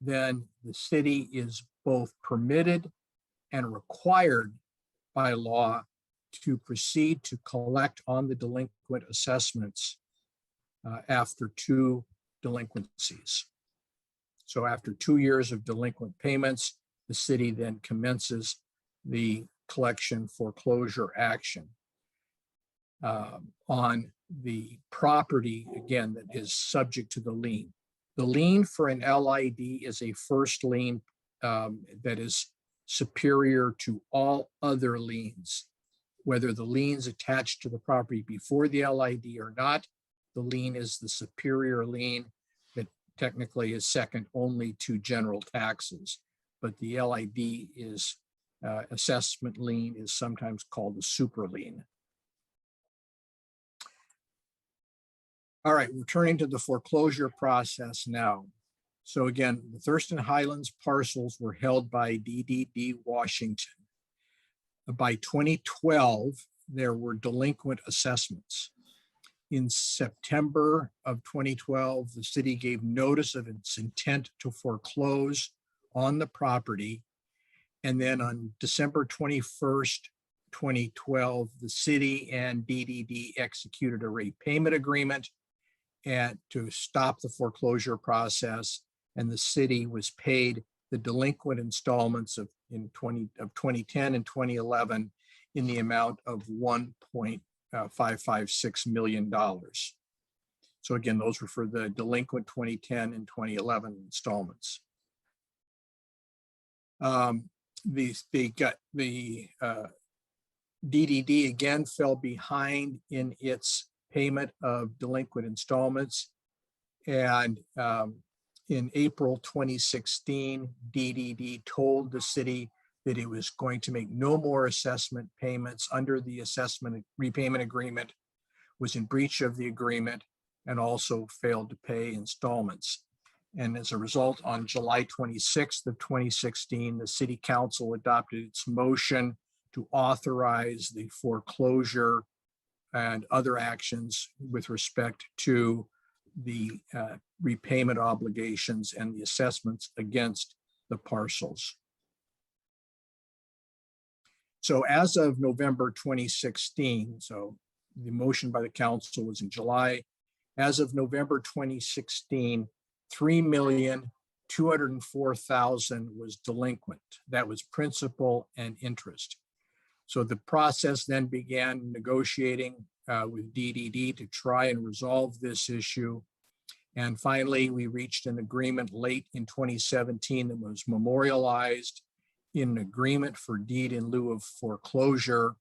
then the city is both permitted and required by law to proceed to collect on the delinquent assessments after 2 delinquencies. So after 2 years of delinquent payments, the city then commences the collection foreclosure action on the property, again, that is subject to the lien. The lien for an LID is a first lien that is superior to all other liens. Whether the liens attached to the property before the LID or not, the lien is the superior lien that technically is second only to general taxes. But the LID is assessment lien is sometimes called a super lien. All right, returning to the foreclosure process now. So again, the Thurston Highlands parcels were held by DDD Washington. By 2012, there were delinquent assessments. In September of 2012, the city gave notice of its intent to foreclose on the property. And then on December 21st, 2012, the city and DDD executed a repayment agreement and to stop the foreclosure process. And the city was paid the delinquent installments of 2010 and 2011 in the amount of $1.556 million. So again, those were for the delinquent 2010 and 2011 installments. DDD again fell behind in its payment of delinquent installments, and in April 2016, DDD told the city that it was going to make no more assessment payments under the assessment repayment agreement, was in breach of the agreement, and also failed to pay installments. And as a result, on July 26th of 2016, the City Council adopted its motion to authorize the foreclosure and other actions with respect to the repayment obligations and the assessments against the parcels. So as of November 2016, so the motion by the council was in July. As of November 2016, 3,204,000 was delinquent. That was principal and interest. So the process then began negotiating with DDD to try and resolve this issue. And finally, we reached an agreement late in 2017 that was memorialized in an agreement for deed in lieu of foreclosure.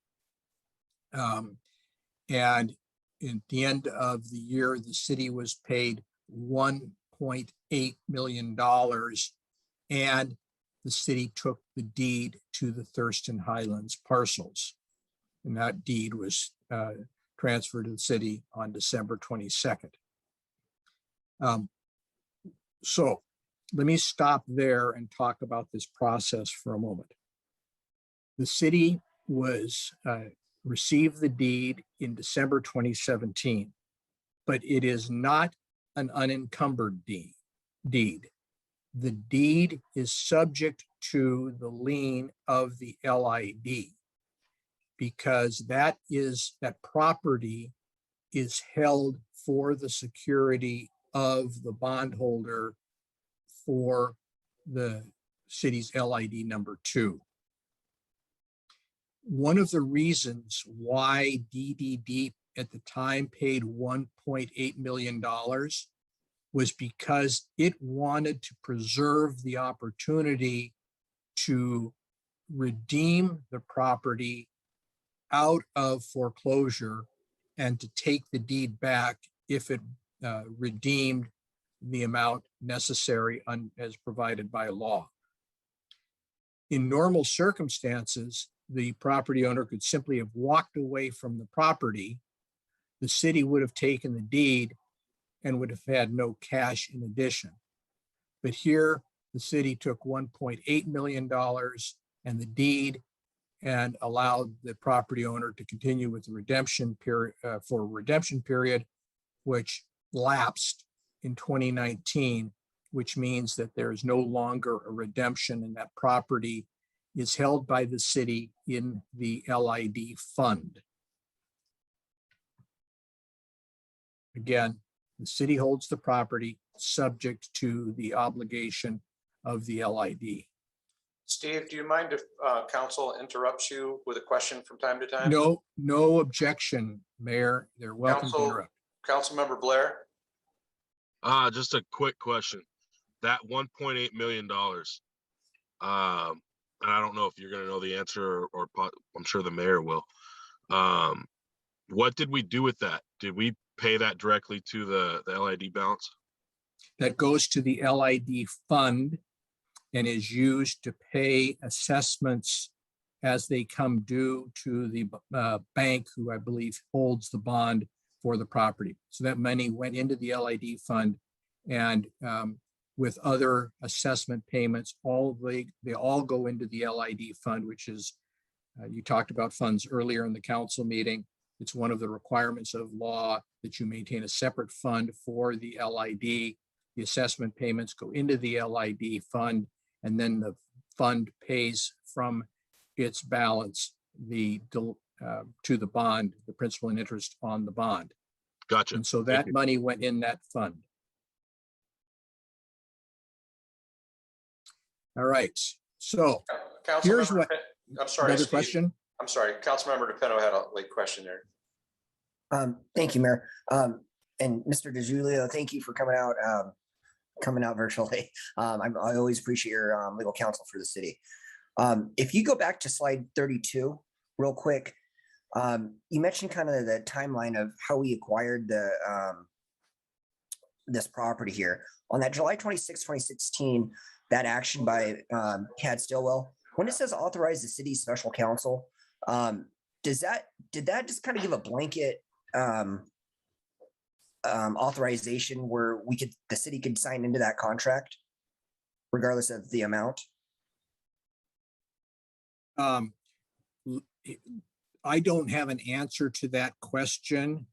And at the end of the year, the city was paid $1.8 million, and the city took the deed to the Thurston Highlands parcels. And that deed was transferred to the city on December 22nd. So let me stop there and talk about this process for a moment. The city was received the deed in December 2017, but it is not an unencumbered deed. The deed is subject to the lien of the LID because that property is held for the security of the bondholder for the city's LID number 2. One of the reasons why DDD at the time paid $1.8 million was because it wanted to preserve the opportunity to redeem the property out of foreclosure and to take the deed back if it redeemed the amount necessary as provided by law. In normal circumstances, the property owner could simply have walked away from the property. The city would have taken the deed and would have had no cash in addition. But here, the city took $1.8 million and the deed and allowed the property owner to continue with the redemption period for a redemption period, which lapsed in 2019, which means that there is no longer a redemption and that property is held by the city in the LID fund. Again, the city holds the property subject to the obligation of the LID. Steve, do you mind if council interrupts you with a question from time to time? No objection, Mayor. They're welcome to interrupt. Councilmember Blair? Just a quick question. That $1.8 million, and I don't know if you're going to know the answer or I'm sure the mayor will. What did we do with that? Did we pay that directly to the LID balance? That goes to the LID fund and is used to pay assessments as they come due to the bank, who I believe holds the bond for the property. So that money went into the LID fund, and with other assessment payments, they all go into the LID fund, which is, you talked about funds earlier in the council meeting. It's one of the requirements of law that you maintain a separate fund for the LID. The assessment payments go into the LID fund, and then the fund pays from its balance to the bond, the principal and interest on the bond. Gotcha. And so that money went in that fund. All right. So here's what. I'm sorry, Another Steve. question? I'm sorry, Councilmember DePino had a late question there. Thank you, Mayor. And Mr. DeGiulio, thank you for coming out virtually. I always appreciate your legal counsel for the city. If you go back to slide 32 real quick, you mentioned kind of the timeline of how we acquired this property here. On that July 26, 2016, that action by Tad Stillwell when it says authorize the city special counsel, did that just kind of give a blanket authorization where the city could sign into that contract regardless of the amount? I don't have an answer to that question.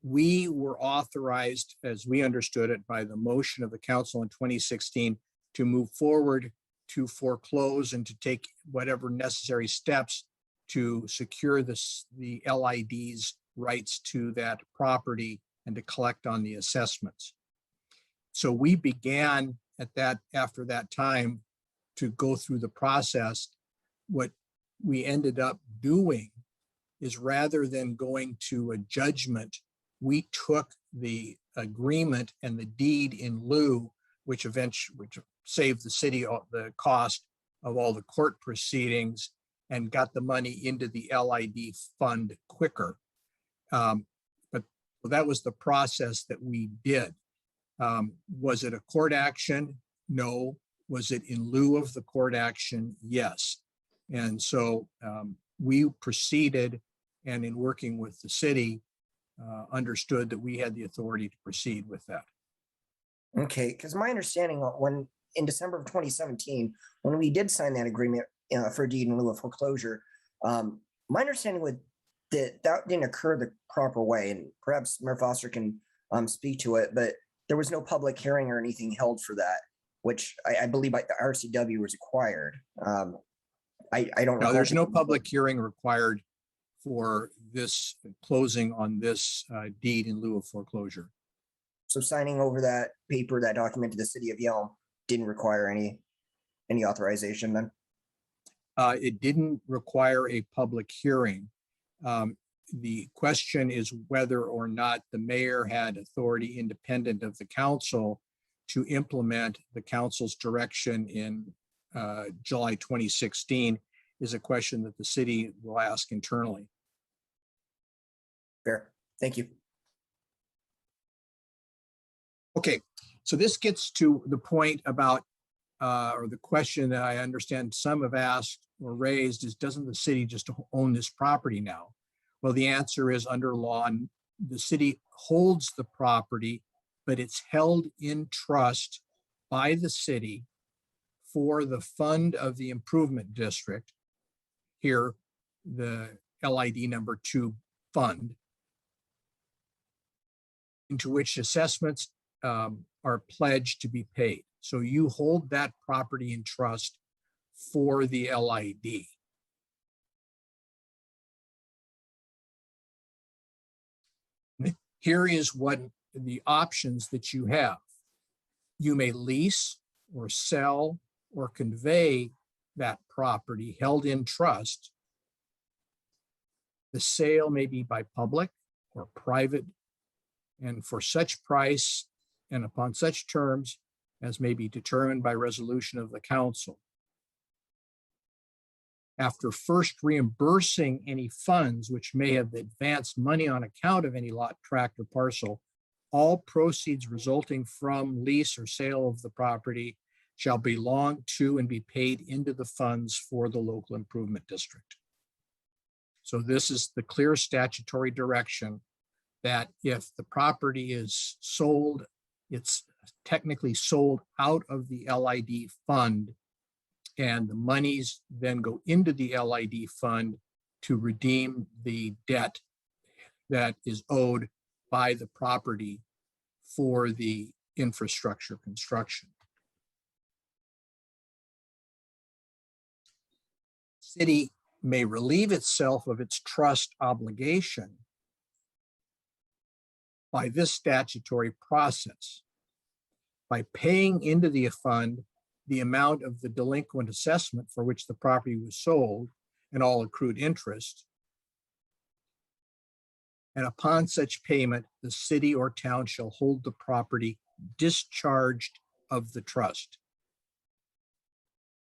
We were authorized, as we understood it, by the motion of the council in 2016 to move forward to foreclose and to take whatever necessary steps to secure the LID's rights to that property and to collect on the assessments. So we began after that time to go through the process. What we ended up doing is, rather than going to a judgment, we took the agreement and the deed in lieu, which saved the city the cost of all the court proceedings and got the money into the LID fund quicker. But that was the process that we did. Was it a court action? No. Was it in lieu of the court action? Yes. And so we proceeded, and in working with the city, understood that we had the authority to proceed with that. Okay, because my understanding when in December of 2017, when we did sign that agreement for deed in lieu of foreclosure, my understanding was that didn't occur the proper way, and perhaps Mayor Foster can speak to it, but there was no public hearing or anything held for that, which I believe the RCW was required. I don't know. No, there's no public hearing required for this closing on this deed in lieu of foreclosure. So signing over that paper, that document to the city of Yelm didn't require any authorization then? It didn't require a public hearing. The question is whether or not the mayor had authority independent of the council to implement the council's direction in July 2016 is a question that the city will ask internally. Fair. Thank you. Okay, so this gets to the point about, or the question that I understand some have asked or raised is, doesn't the city just own this property now? Well, the answer is, under law, the city holds the property, but it's held in trust by the city for the fund of the improvement district. Here, the LID number 2 fund, into which assessments are pledged to be paid. So you hold that property in trust for the LID. Here is what the options that you have. You may lease or sell or convey that property held in trust. The sale may be by public or private, and for such price and upon such terms as may be determined by resolution of the council. After first reimbursing any funds which may have advanced money on account of any lot, tract, or parcel, all proceeds resulting from lease or sale of the property shall belong to and be paid into the funds for the local improvement district. So this is the clear statutory direction that if the property is sold, it's technically sold out of the LID fund, and the monies then go into the LID fund to redeem the debt that is owed by the property for the infrastructure construction. City may relieve itself of its trust obligation by this statutory process, by paying into the fund the amount of the delinquent assessment for which the property was sold and all accrued interest. And upon such payment, the city or town shall hold the property discharged of the trust.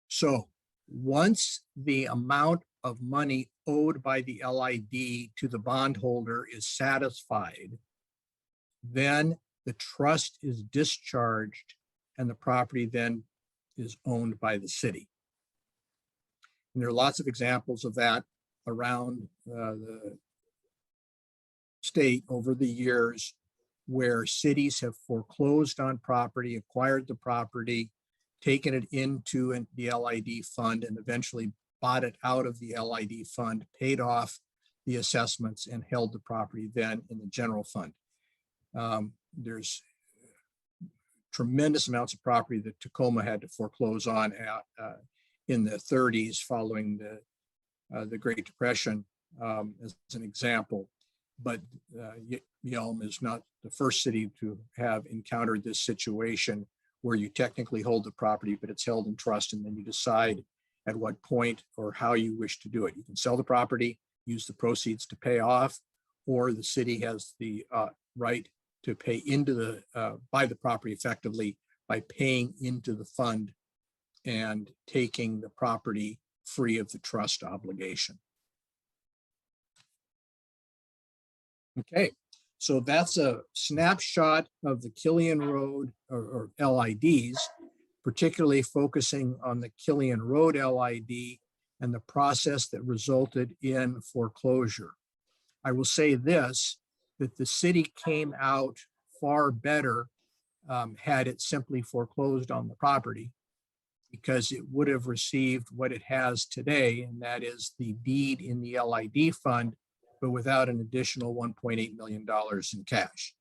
So once the amount of money owed by the LID to the bondholder is satisfied, then the trust is discharged and the property then is owned by the city. And there are lots of examples of that around the state over the years where cities have foreclosed on property, acquired the property, taken it into the LID fund, and eventually bought it out of the LID fund, paid off the assessments, and held the property then in the general fund. There's tremendous amounts of property that Tacoma had to foreclose on in the 30s following the Great Depression, as an example. But Yelm is not the first city to have encountered this situation where you technically hold the property, but it's held in trust, and then you decide at what point or how you wish to do it. You can sell the property, use the proceeds to pay off, or the city has the right to pay into buy the property effectively by paying into the fund and taking the property free of the trust obligation. Okay, so that's a snapshot of the Killian Road or LIDs, particularly focusing on the Killian Road LID and the process that resulted in foreclosure. I will say this, that the city came out far better had it simply foreclosed on the property, because it would have received what it has today, and that is the deed in the LID fund, but without an additional $1.8 million in cash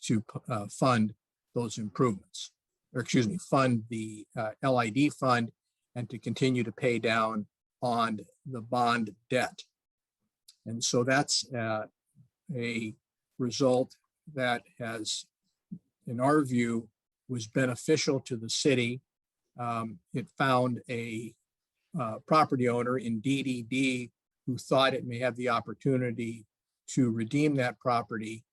to fund those improvements, or excuse me, fund the LID fund and to continue to pay down on the bond debt. And so that's a result that has, in our view, was beneficial to the city. It found a property owner in DDD who thought it may have the opportunity to redeem that property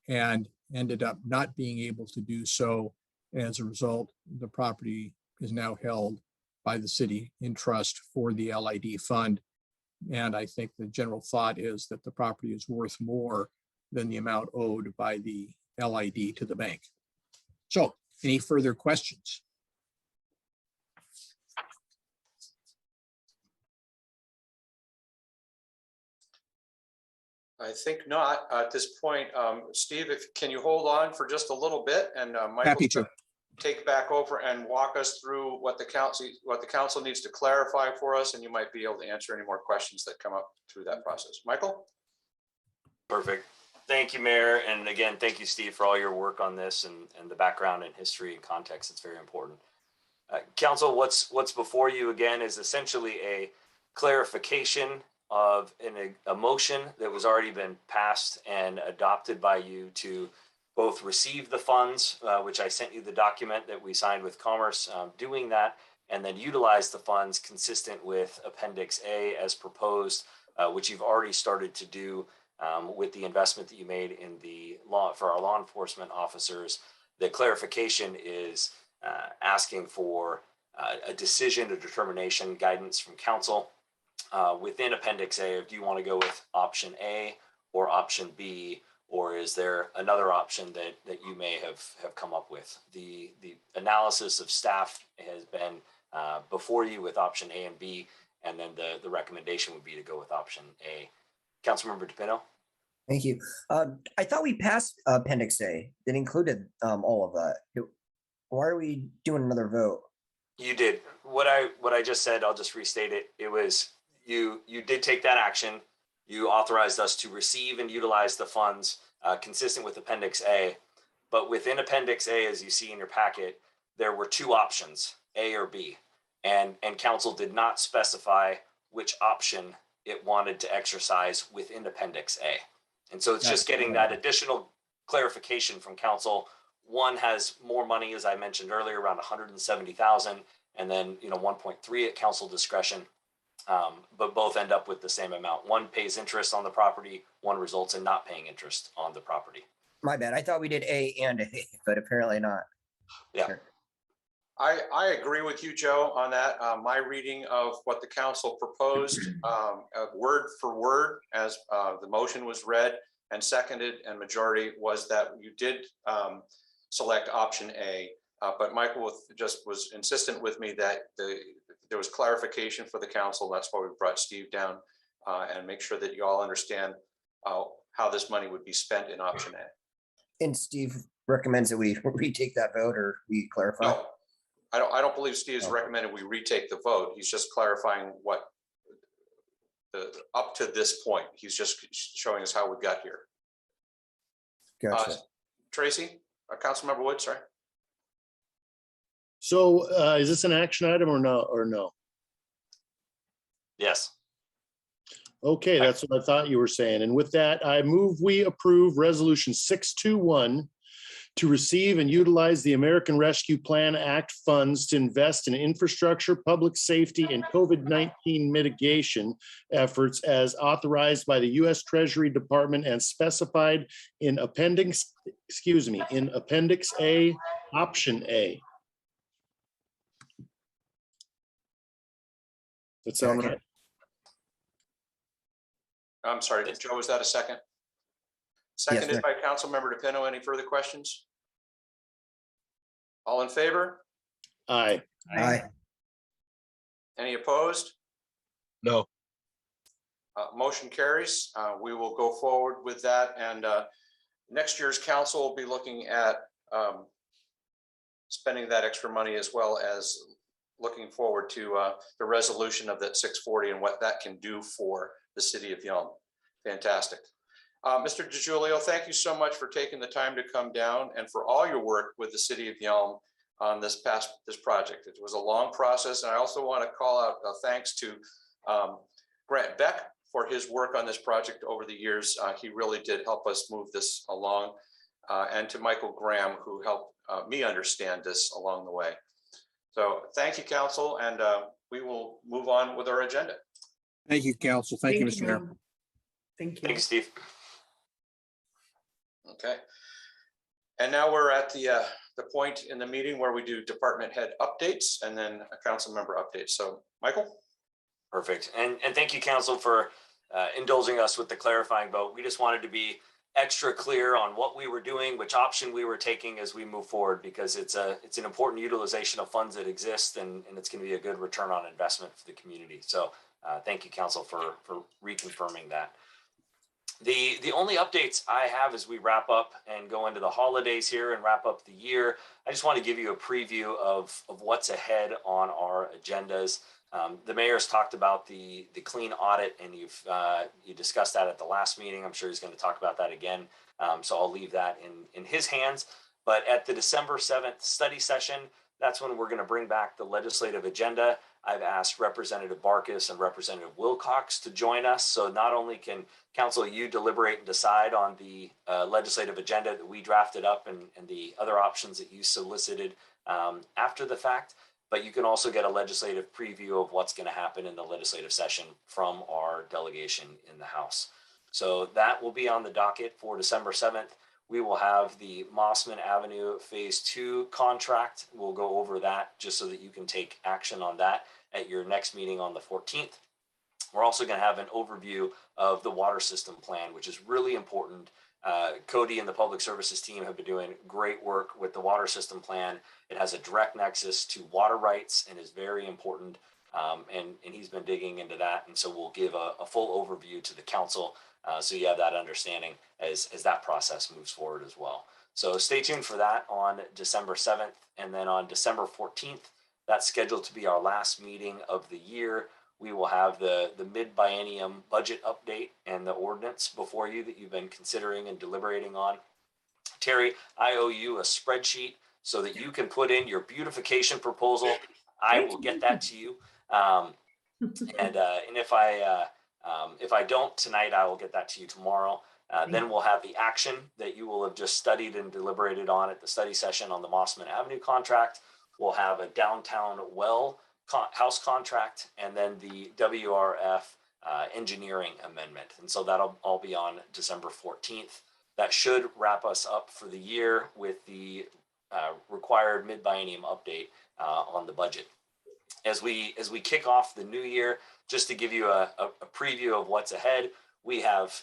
and ended up not being able to do so. As a result, the property is now held by the city in trust for the LID fund. And I think the general thought is that the property is worth more than the amount owed by the LID to the bank. So, any further questions? I think not at this point. Steve, can you hold on for just a little bit, and Michael's going to take back over and walk us through what the council needs to clarify for us, and you might be able to answer any more questions that come up through that process. Michael? Perfect. Thank you, Mayor. And again, thank you, Steve, for all your work on this and the background and history and context. It's very important. Council, what's before you again is essentially a clarification of a motion that was already been passed and adopted by you to both receive the funds, which I sent you the document that we signed with Commerce doing that, and then utilize the funds consistent with Appendix A as proposed, which you've already started to do with the investment that you made in the law for our law enforcement officers. The clarification is asking for a decision, a determination, guidance from council within Appendix A. Do you want to go with option A or option B, or is there another option that you may have come up with? The analysis of staff has been before you with option A and B, and then the recommendation would be to go with option A. Councilmember DePino. Thank you. I thought we passed Appendix A that included all of that. Why are we doing another vote? You did. What I just said, I'll just restate it. It was you did take that action. You authorized us to receive and utilize the funds consistent with Appendix A. But within Appendix A, as you see in your packet, there were two options, A or B. And council did not specify which option it wanted to exercise within Appendix A. And so it's just getting that additional clarification from council. One has more money, as I mentioned earlier, around 170,000, and then 1.3 at council discretion. But both end up with the same amount. One pays interest on the property, one results in not paying interest on the property. My bad. I thought we did A and A, but apparently not. Yeah. Sure. I agree with you, Joe, on that. My reading of what the council proposed, word for word, as the motion was read and seconded and majority, was that you did select option A. But Michael just was insistent with me that there was clarification for the council. That's why we brought Steve down and make sure that you all understand how this money would be spent in option A. And Steve recommends that we retake that vote or we clarify. No, I don't believe Steve has recommended we retake the vote. He's just clarifying what up to this point. He's just showing us how we got here. Gotcha. Tracy, Councilmember Wood, sorry. So is this an action item or no? Yes. Okay, that's what I thought you were saying. And with that, I move we approve Resolution 621 to receive and utilize the American Rescue Plan Act funds to invest in infrastructure, public safety, and COVID-19 mitigation efforts as authorized by the U.S. Treasury Department and specified in Appendix A, Option A. That sound right? I'm sorry, Joe, was that a second? Seconded by Councilmember DePino. Any further questions? All in favor? Aye. Aye. Any opposed? No. Motion carries. We will go forward with that, and next year's council will be looking at spending that extra money, as well as looking forward to the resolution of that 640 and what that can do for the city of Yelm. Fantastic. Mr. DiGiulio, thank you so much for taking the time to come down and for all your work with the city of Yelm on this project. It was a long process, and I also want to call out thanks to Grant Beck for his work on this project over the years. He really did help us move this along, and to Michael Graham, who helped me understand this along the way. So thank you, council, and we will move on with our agenda. Thank you, council. Thank you, Mr. Mayor. Thank you. Thanks, Steve. Okay. And now we're at the point in the meeting where we do department head updates and then a council member update. So Michael? Perfect. And thank you, council, for indulging us with the clarifying vote. We just wanted to be extra clear on what we were doing, which option we were taking as we move forward, because it's an important utilization of funds that exist, and it's going to be a good return on investment for the community. So thank you, council, for reconfirming that. The only updates I have as we wrap up and go into the holidays here and wrap up the year, I just want to give you a preview of what's ahead on our agendas. The mayor's talked about the clean audit, and you discussed that at the last meeting. I'm sure he's going to talk about that again. So I'll leave that in his hands. But at the December 7th study session, that's when we're going to bring back the legislative agenda. I've asked Representative Barkas and Representative Wilcox to join us. So not only can council, you deliberate and decide on the legislative agenda that we drafted up and the other options that you solicited after the fact, but you can also get a legislative preview of what's going to happen in the legislative session from our delegation in the House. So that will be on the docket for December 7th. We will have the Mossman Avenue Phase 2 contract. We'll go over that just so that you can take action on that at your next meeting on the 14th. We're also going to have an overview of the water system plan, which is really important. Cody and the public services team have been doing great work with the water system plan. It has a direct nexus to water rights and is very important. And he's been digging into that. And so we'll give a full overview to the council so you have that understanding as that process moves forward as well. So stay tuned for that on December 7th. And then on December 14th, that's scheduled to be our last meeting of the year. We will have the mid-biennium budget update and the ordinance before you that you've been considering and deliberating on. Terry, I owe you a spreadsheet so that you can put in your beautification proposal. I will get that to you. And if I don't tonight, I will get that to you tomorrow. Then we'll have the action that you will have just studied and deliberated on at the study session on the Mossman Avenue contract. We'll have a downtown well house contract, and then the WRF engineering amendment. And so that'll all be on December 14th. That should wrap us up for the year with the required mid-biennium update on the budget. As we kick off the new year, just to give you a preview of what's ahead, we have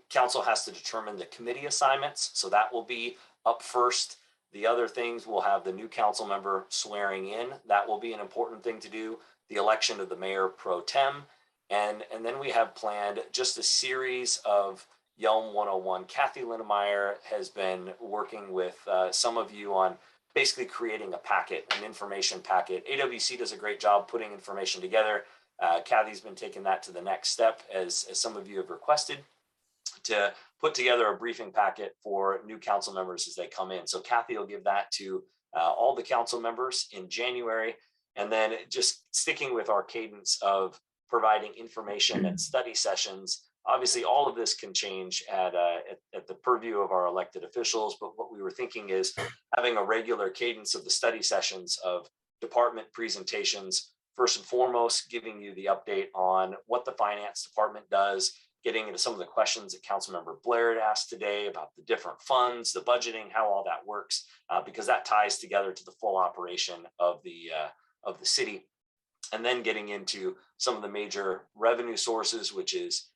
council has to determine the committee assignments. So that will be up first. The other things, we'll have the new council member swearing in. That will be an important thing to do. The election of the mayor pro tem. And then we have planned just a series of Yelm 101. Kathy Linnemeyer has been working with some of you on basically creating a packet, an information packet. AWC does a great job putting information together. Kathy's been taking that to the next step, as some of you have requested, to put together a briefing packet for new council members as they come in. So Kathy will give that to all the council members in January. And then just sticking with our cadence of providing information and study sessions. Obviously, all of this can change at the purview of our elected officials, but what we were thinking is having a regular cadence of the study sessions of department presentations, first and foremost, giving you the update on what the finance department does, getting into some of the questions that Councilmember Blair had asked today about the different funds, the budgeting, how all that works, because that ties together to the full operation of the city. And then getting into some of the major revenue sources, which is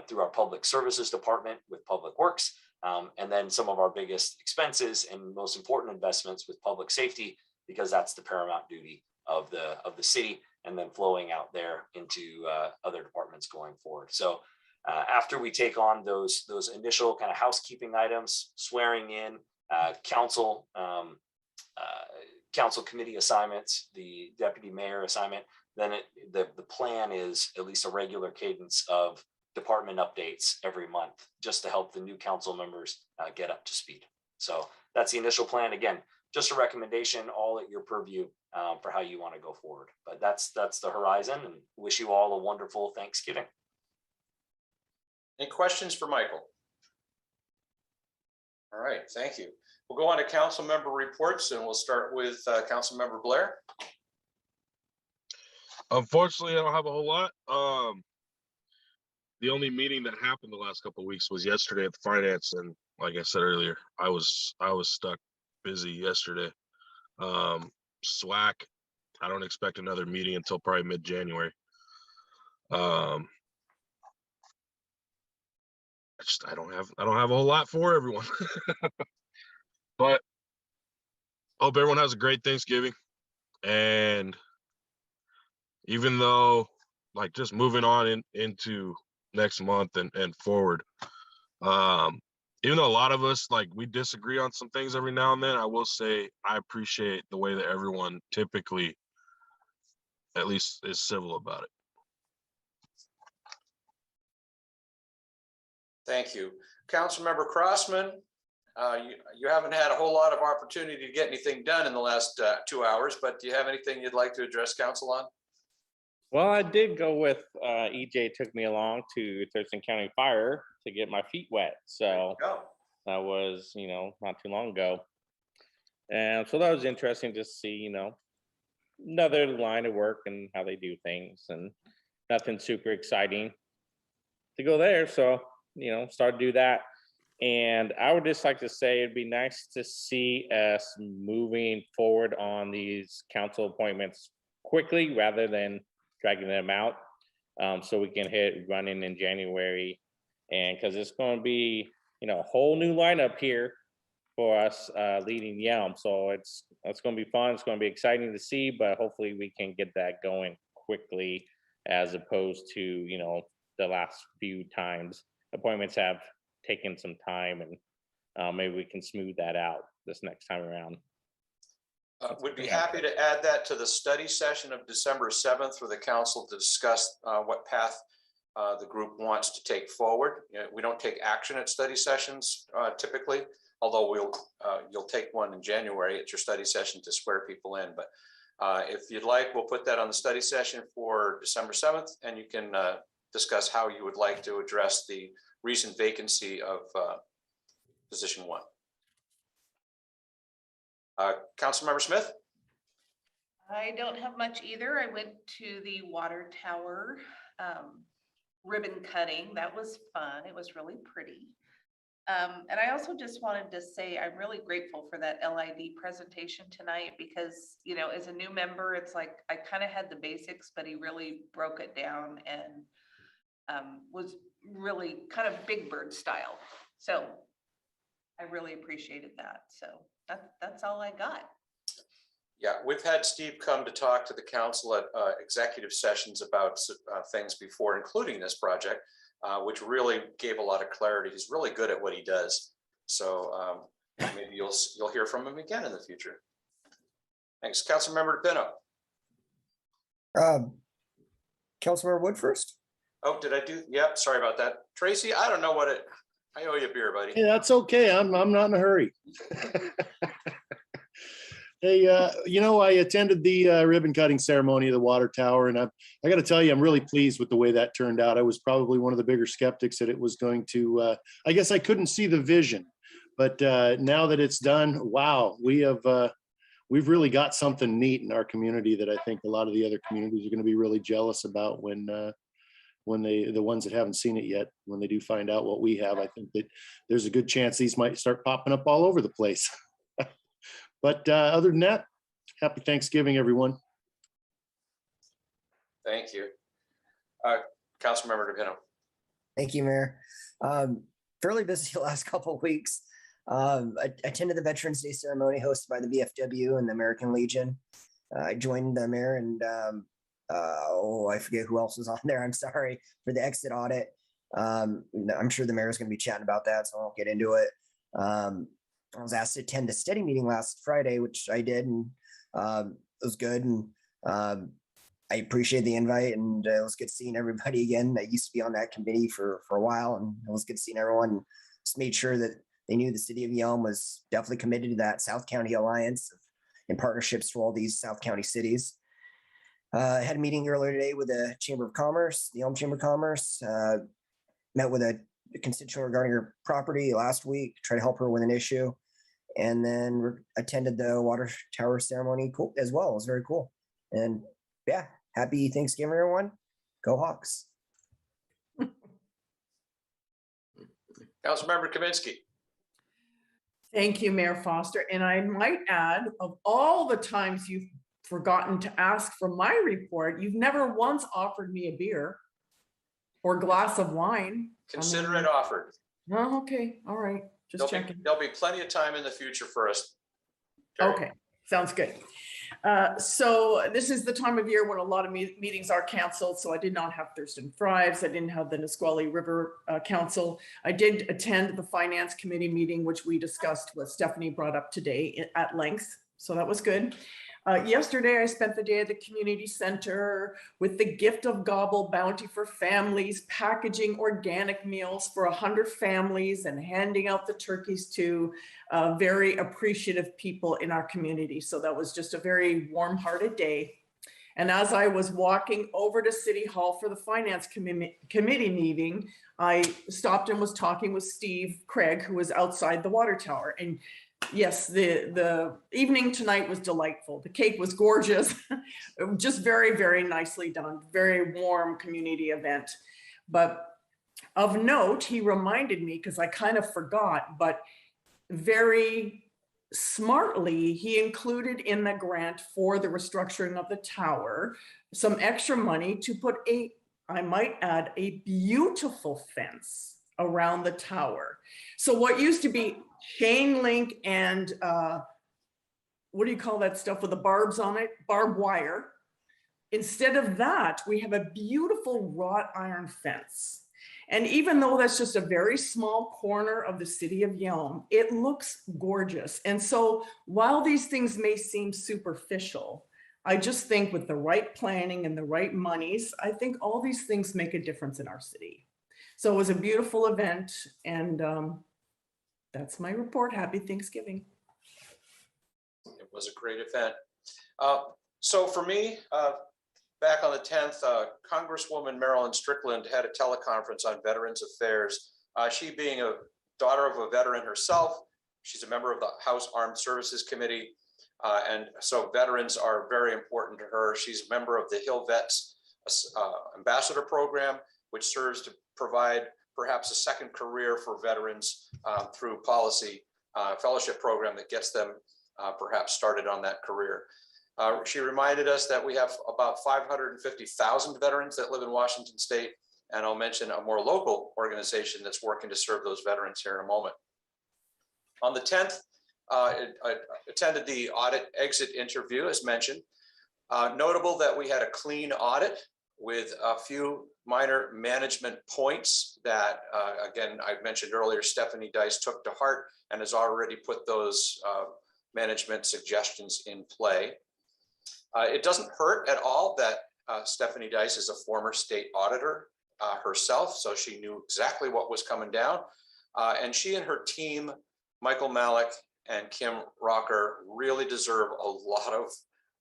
through our public services department with Public Works, and then some of our biggest expenses and most important investments with public safety, because that's the paramount duty of the city, and then flowing out there into other departments going forward. So after we take on those initial kind of housekeeping items, swearing in, council committee assignments, the deputy mayor assignment, then the plan is at least a regular cadence of department updates every month, just to help the new council members get up to speed. So that's the initial plan. Again, just a recommendation, all at your purview for how you want to go forward. But that's the horizon, and wish you all a wonderful Thanksgiving. Any questions for Michael? All right, thank you. We'll go on to council member reports, and we'll start with council member Blair. Unfortunately, I don't have a whole lot. The only meeting that happened the last couple of weeks was yesterday at the finance, and like I said earlier, I was stuck busy yesterday. SWAC, I don't expect another meeting until probably mid-January. I don't have a whole lot for everyone. But hope everyone has a great Thanksgiving. And even though, like, just moving on into next month and forward, even though a lot of us, like, we disagree on some things every now and then, I will say I appreciate the way that everyone typically at least is civil about it. Thank you. Councilmember Crossman, you haven't had a whole lot of opportunity to get anything done in the last 2 hours, but do you have anything you'd like to address council on? Well, I did go with EJ took me along to Thurston County Fire to get my feet wet. So that was, not too long ago. And so that was interesting to see, another line of work and how they do things, and nothing super exciting to go there. So, start to do that. And I would just like to say it'd be nice to see us moving forward on these council appointments quickly rather than dragging them out, so we can hit running in January. And because it's going to be, a whole new lineup here for us leading Yelm. So it's going to be fun. It's going to be exciting to see, but hopefully we can get that going quickly, as opposed to, the last few times appointments have taken some time, and maybe we can smooth that out this next time around. Would be happy to add that to the study session of December 7th for the council to discuss what path the group wants to take forward. We don't take action at study sessions typically, although you'll take one in January at your study session to swear people in. But if you'd like, we'll put that on the study session for December 7th, and you can discuss how you would like to address the recent vacancy of position 1. Councilmember Smith? I don't have much either. I went to the water tower ribbon cutting. That was fun. It was really pretty. And I also just wanted to say I'm really grateful for that LID presentation tonight, because, as a new member, it's like I kind of had the basics, but he really broke it down and was really kind of Big Bird style. So I really appreciated that. So That's all I got. Yeah, we've had Steve come to talk to the council at executive sessions about things before, including this project, which really gave a lot of clarity. He's really good at what he does. So maybe you'll hear from him again in the future. Thanks. Councilmember Pino. Councilmember Wood first. Oh, did I do? Yep, sorry about that. Tracy, I don't know what it, I owe you a beer, buddy. Hey, that's okay. I'm not in a hurry. Hey, I attended the ribbon cutting ceremony of the water tower, and I got to tell you, I'm really pleased with the way that turned out. I was probably one of the bigger skeptics that it was going to, I guess I couldn't see the vision, but now that it's done, wow, we've really got something neat in our community that I think a lot of the other communities are going to be really jealous about when the ones that haven't seen it yet, when they do find out what we have. I think that there's a good chance these might start popping up all over the place. But other than that, happy Thanksgiving, everyone. Thank you. Councilmember DePino. Thank you, Mayor. Fairly busy the last couple of weeks. I attended the Veterans Day ceremony hosted by the VFW and the American Legion. I joined the mayor and I forget who else was on there. I'm sorry for the exit audit. I'm sure the mayor is going to be chatting about that, so I won't get into it. I was asked to attend a study meeting last Friday, which I did, and it was good. And I appreciate the invite, and it was good seeing everybody again. I used to be on that committee for a while, and it was good seeing everyone. Just made sure that they knew the city of Yelm was definitely committed to that South County Alliance in partnerships for all these South County cities. I had a meeting earlier today with the Chamber of Commerce, the Yelm Chamber of Commerce. Met with a constituent regarding her property last week, try to help her with an issue, and then attended the water tower ceremony as well. It was very cool. And yeah, happy Thanksgiving, everyone. Go Hawks. Councilmember Kaminsky. Thank you, Mayor Foster. And I might add, of all the times you've forgotten to ask for my report, you've never once offered me a beer or glass of wine. Consider it offered. Oh, okay. All right. Just checking. There'll be plenty of time in the future for us. Okay, sounds good. So this is the time of year when a lot of meetings are canceled. So I did not have Thurston Thrives. I didn't have the Nisqually River Council. I did attend the Finance Committee meeting, which we discussed, what Stephanie brought up today at length. So that was good. Yesterday, I spent the day at the community center with the Gift of Gobble Bounty for Families, packaging organic meals for 100 families and handing out the turkeys to very appreciative people in our community. So that was just a very warm-hearted day. And as I was walking over to City Hall for the Finance Committee meeting, I stopped and was talking with Steve Craig, who was outside the water tower. And yes, the evening tonight was delightful. The cake was gorgeous, just very, very nicely done. Very warm community event. But of note, he reminded me, because I kind of forgot, but very smartly, he included in the grant for the restructuring of the tower some extra money to put I might add, a beautiful fence around the tower. So what used to be chain link and what do you call that stuff with the barbs on it? Barbed wire. Instead of that, we have a beautiful wrought iron fence. And even though that's just a very small corner of the city of Yelm, it looks gorgeous. And so while these things may seem superficial, I just think with the right planning and the right monies, I think all these things make a difference in our city. So it was a beautiful event, and that's my report. Happy Thanksgiving. It was a great event. So for me, back on the 10th, Congresswoman Marilyn Strickland had a teleconference on Veterans Affairs. She being a daughter of a veteran herself, she's a member of the House Armed Services Committee. And so veterans are very important to her. She's a member of the Hill Vets Ambassador Program, which serves to provide perhaps a second career for veterans through policy fellowship program that gets them perhaps started on that career. She reminded us that we have about 550,000 veterans that live in Washington State, and I'll mention a more local organization that's working to serve those veterans here in a moment. On the 10th, attended the audit exit interview as mentioned. Notable that we had a clean audit with a few minor management points that, again, I mentioned earlier, Stephanie Dice took to heart and has already put those management suggestions in play. It doesn't hurt at all that Stephanie Dice is a former state auditor herself, so she knew exactly what was coming down. And she and her team, Michael Malik and Kim Rocker, really deserve a lot of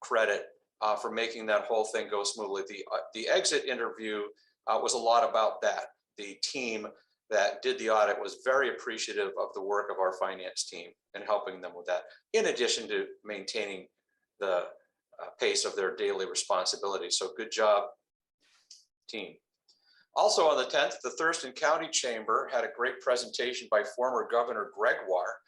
credit for making that whole thing go smoothly. The exit interview was a lot about that. The team that did the audit was very appreciative of the work of our finance team and helping them with that, in addition to maintaining the pace of their daily responsibilities. So good job, team. Also on the 10th, the Thurston County Chamber had a great presentation by former Governor Gregoire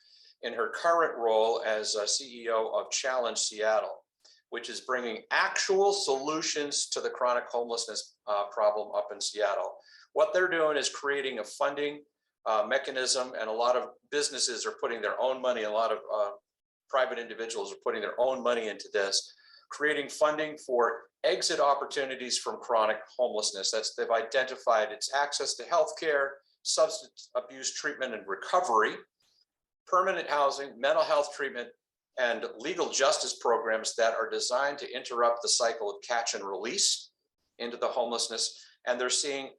in her current role as CEO of Challenge Seattle, which is bringing actual solutions to the chronic homelessness problem up in Seattle. What they're doing is creating a funding mechanism, and a lot of businesses are putting their own money, a lot of private individuals are putting their own money into this, creating funding for exit opportunities from chronic homelessness. They've identified it's access to healthcare, substance abuse treatment and recovery, permanent housing, mental health treatment, and legal justice programs that are designed to interrupt the cycle of catch and release into the homelessness. And they're seeing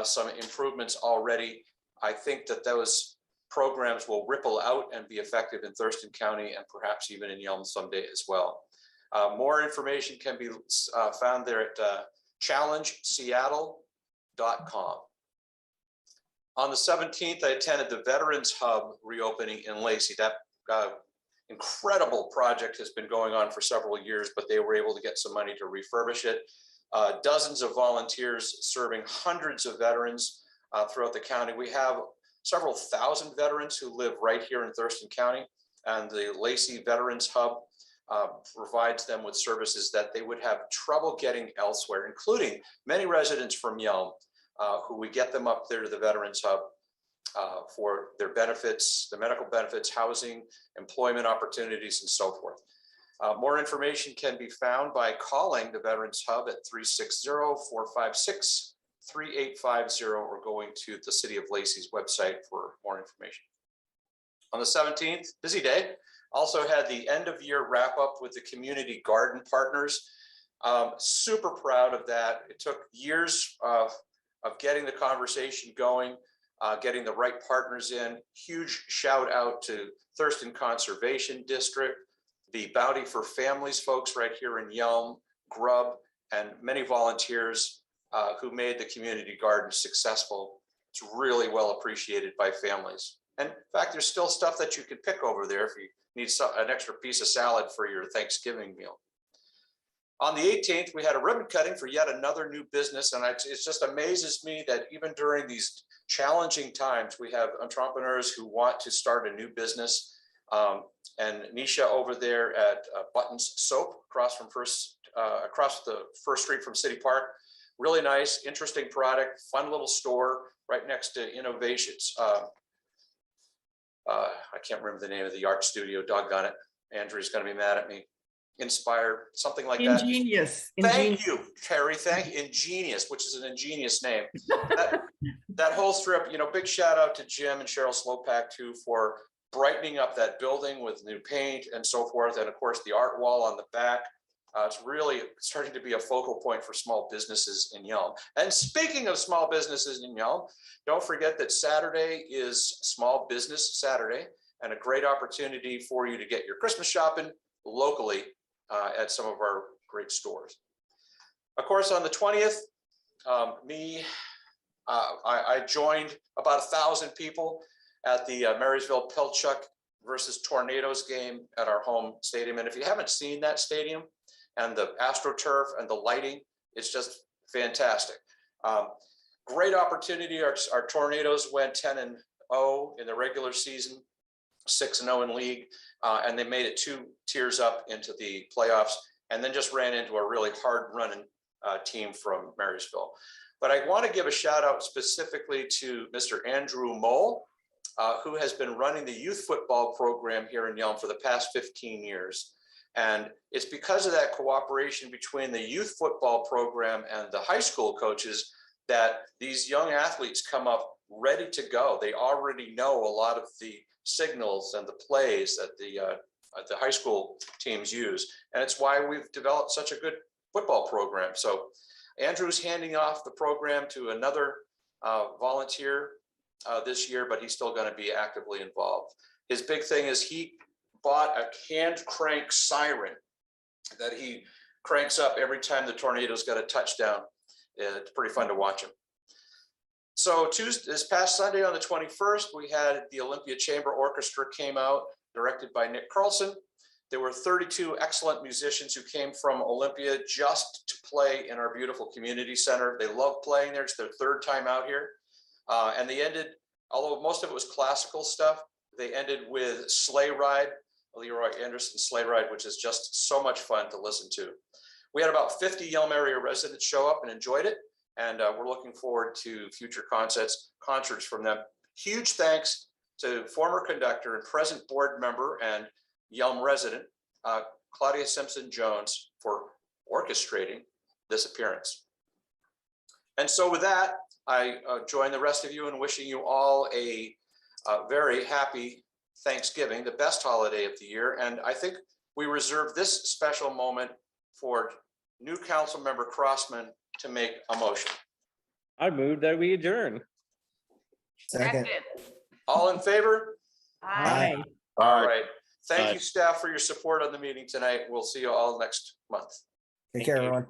some improvements already. I think that those programs will ripple out and be effective in Thurston County and perhaps even in Yelm someday as well. More information can be found there at challengeseattle.com. On the 17th, I attended the Veterans Hub reopening in Lacey. That incredible project has been going on for several years, but they were able to get some money to refurbish it. Dozens of volunteers serving hundreds of veterans throughout the county. We have several thousand veterans who live right here in Thurston County, and the Lacey Veterans Hub provides them with services that they would have trouble getting elsewhere, including many residents from Yelm, who we get them up there to the Veterans Hub for their benefits, the medical benefits, housing, employment opportunities, and so forth. More information can be found by calling the Veterans Hub at 360-456-3850 or going to the City of Lacey's website for more information. On the 17th, busy day, also had the end of year wrap up with the community garden partners. Super proud of that. It took years of getting the conversation going, getting the right partners in. Huge shout out to Thurston Conservation District, the Bounty for Families folks right here in Yelm, Grub, and many volunteers who made the community garden successful. It's really well appreciated by families. And in fact, there's still stuff that you can pick over there if you need an extra piece of salad for your Thanksgiving meal. On the 18th, we had a ribbon cutting for yet another new business. And it just amazes me that even during these challenging times, we have entrepreneurs who want to start a new business. And Nisha over there at Buttons Soap across the First Street from City Park, really nice, interesting product, fun little store right next to Innovations. I can't remember the name of the art studio, doggone it. Andrew's gonna be mad at me. Inspired, something like that. Ingenious. Thank you, Terry. Ingenious, which is an ingenious name. that whole strip, big shout out to Jim and Cheryl Slopak too for brightening up that building with new paint and so forth. And of course, the art wall on the back. It's really starting to be a focal point for small businesses in Yelm. And speaking of small businesses in Yelm, don't forget that Saturday is Small Business Saturday and a great opportunity for you to get your Christmas shopping locally at some of our great stores. Of course, on the 20th, I joined about 1,000 people at the Marysville Pilchuck versus Tornadoes game at our home stadium. And if you haven't seen that stadium and the AstroTurf and the lighting, it's just fantastic. Great opportunity. Our Tornadoes went 10-0 in the regular season, 6-0 in league, and they made it 2 tiers up into the playoffs, and then just ran into a really hard running team from Marysville. But I want to give a shout out specifically to Mr. Andrew Mole who has been running the youth football program here in Yelm for the past 15 years. And it's because of that cooperation between the youth football program and the high school coaches that these young athletes come up ready to go. They already know a lot of the signals and the plays that the high school teams use. And it's why we've developed such a good football program. So Andrew's handing off the program to another volunteer this year, but he's still going to be actively involved. His big thing is he bought a hand crank siren that he cranks up every time the Tornadoes got a touchdown. It's pretty fun to watch him. So this past Sunday on the 21st, we had the Olympia Chamber Orchestra came out, directed by Nick Carlson. There were 32 excellent musicians who came from Olympia just to play in our beautiful community center. They love playing there. It's their third time out here. And they ended, although most of it was classical stuff, they ended with Sleigh Ride, Leroy Anderson Sleigh Ride, which is just so much fun to listen to. We had about 50 Yelm area residents show up and enjoyed it. And we're looking forward to future concerts from them. Huge thanks to former conductor and present board member and Yelm resident, Claudia Simpson-Jones, for orchestrating this appearance. And so with that, I join the rest of you in wishing you all a very happy Thanksgiving, the best holiday of the year. And I think we reserve this special moment for new council member Crossman to make a motion. I move that we adjourn. Second. All in favor? Aye. All right. Thank Aye. you, staff, for your support on the meeting tonight. We'll see you all next month. Take care, everyone.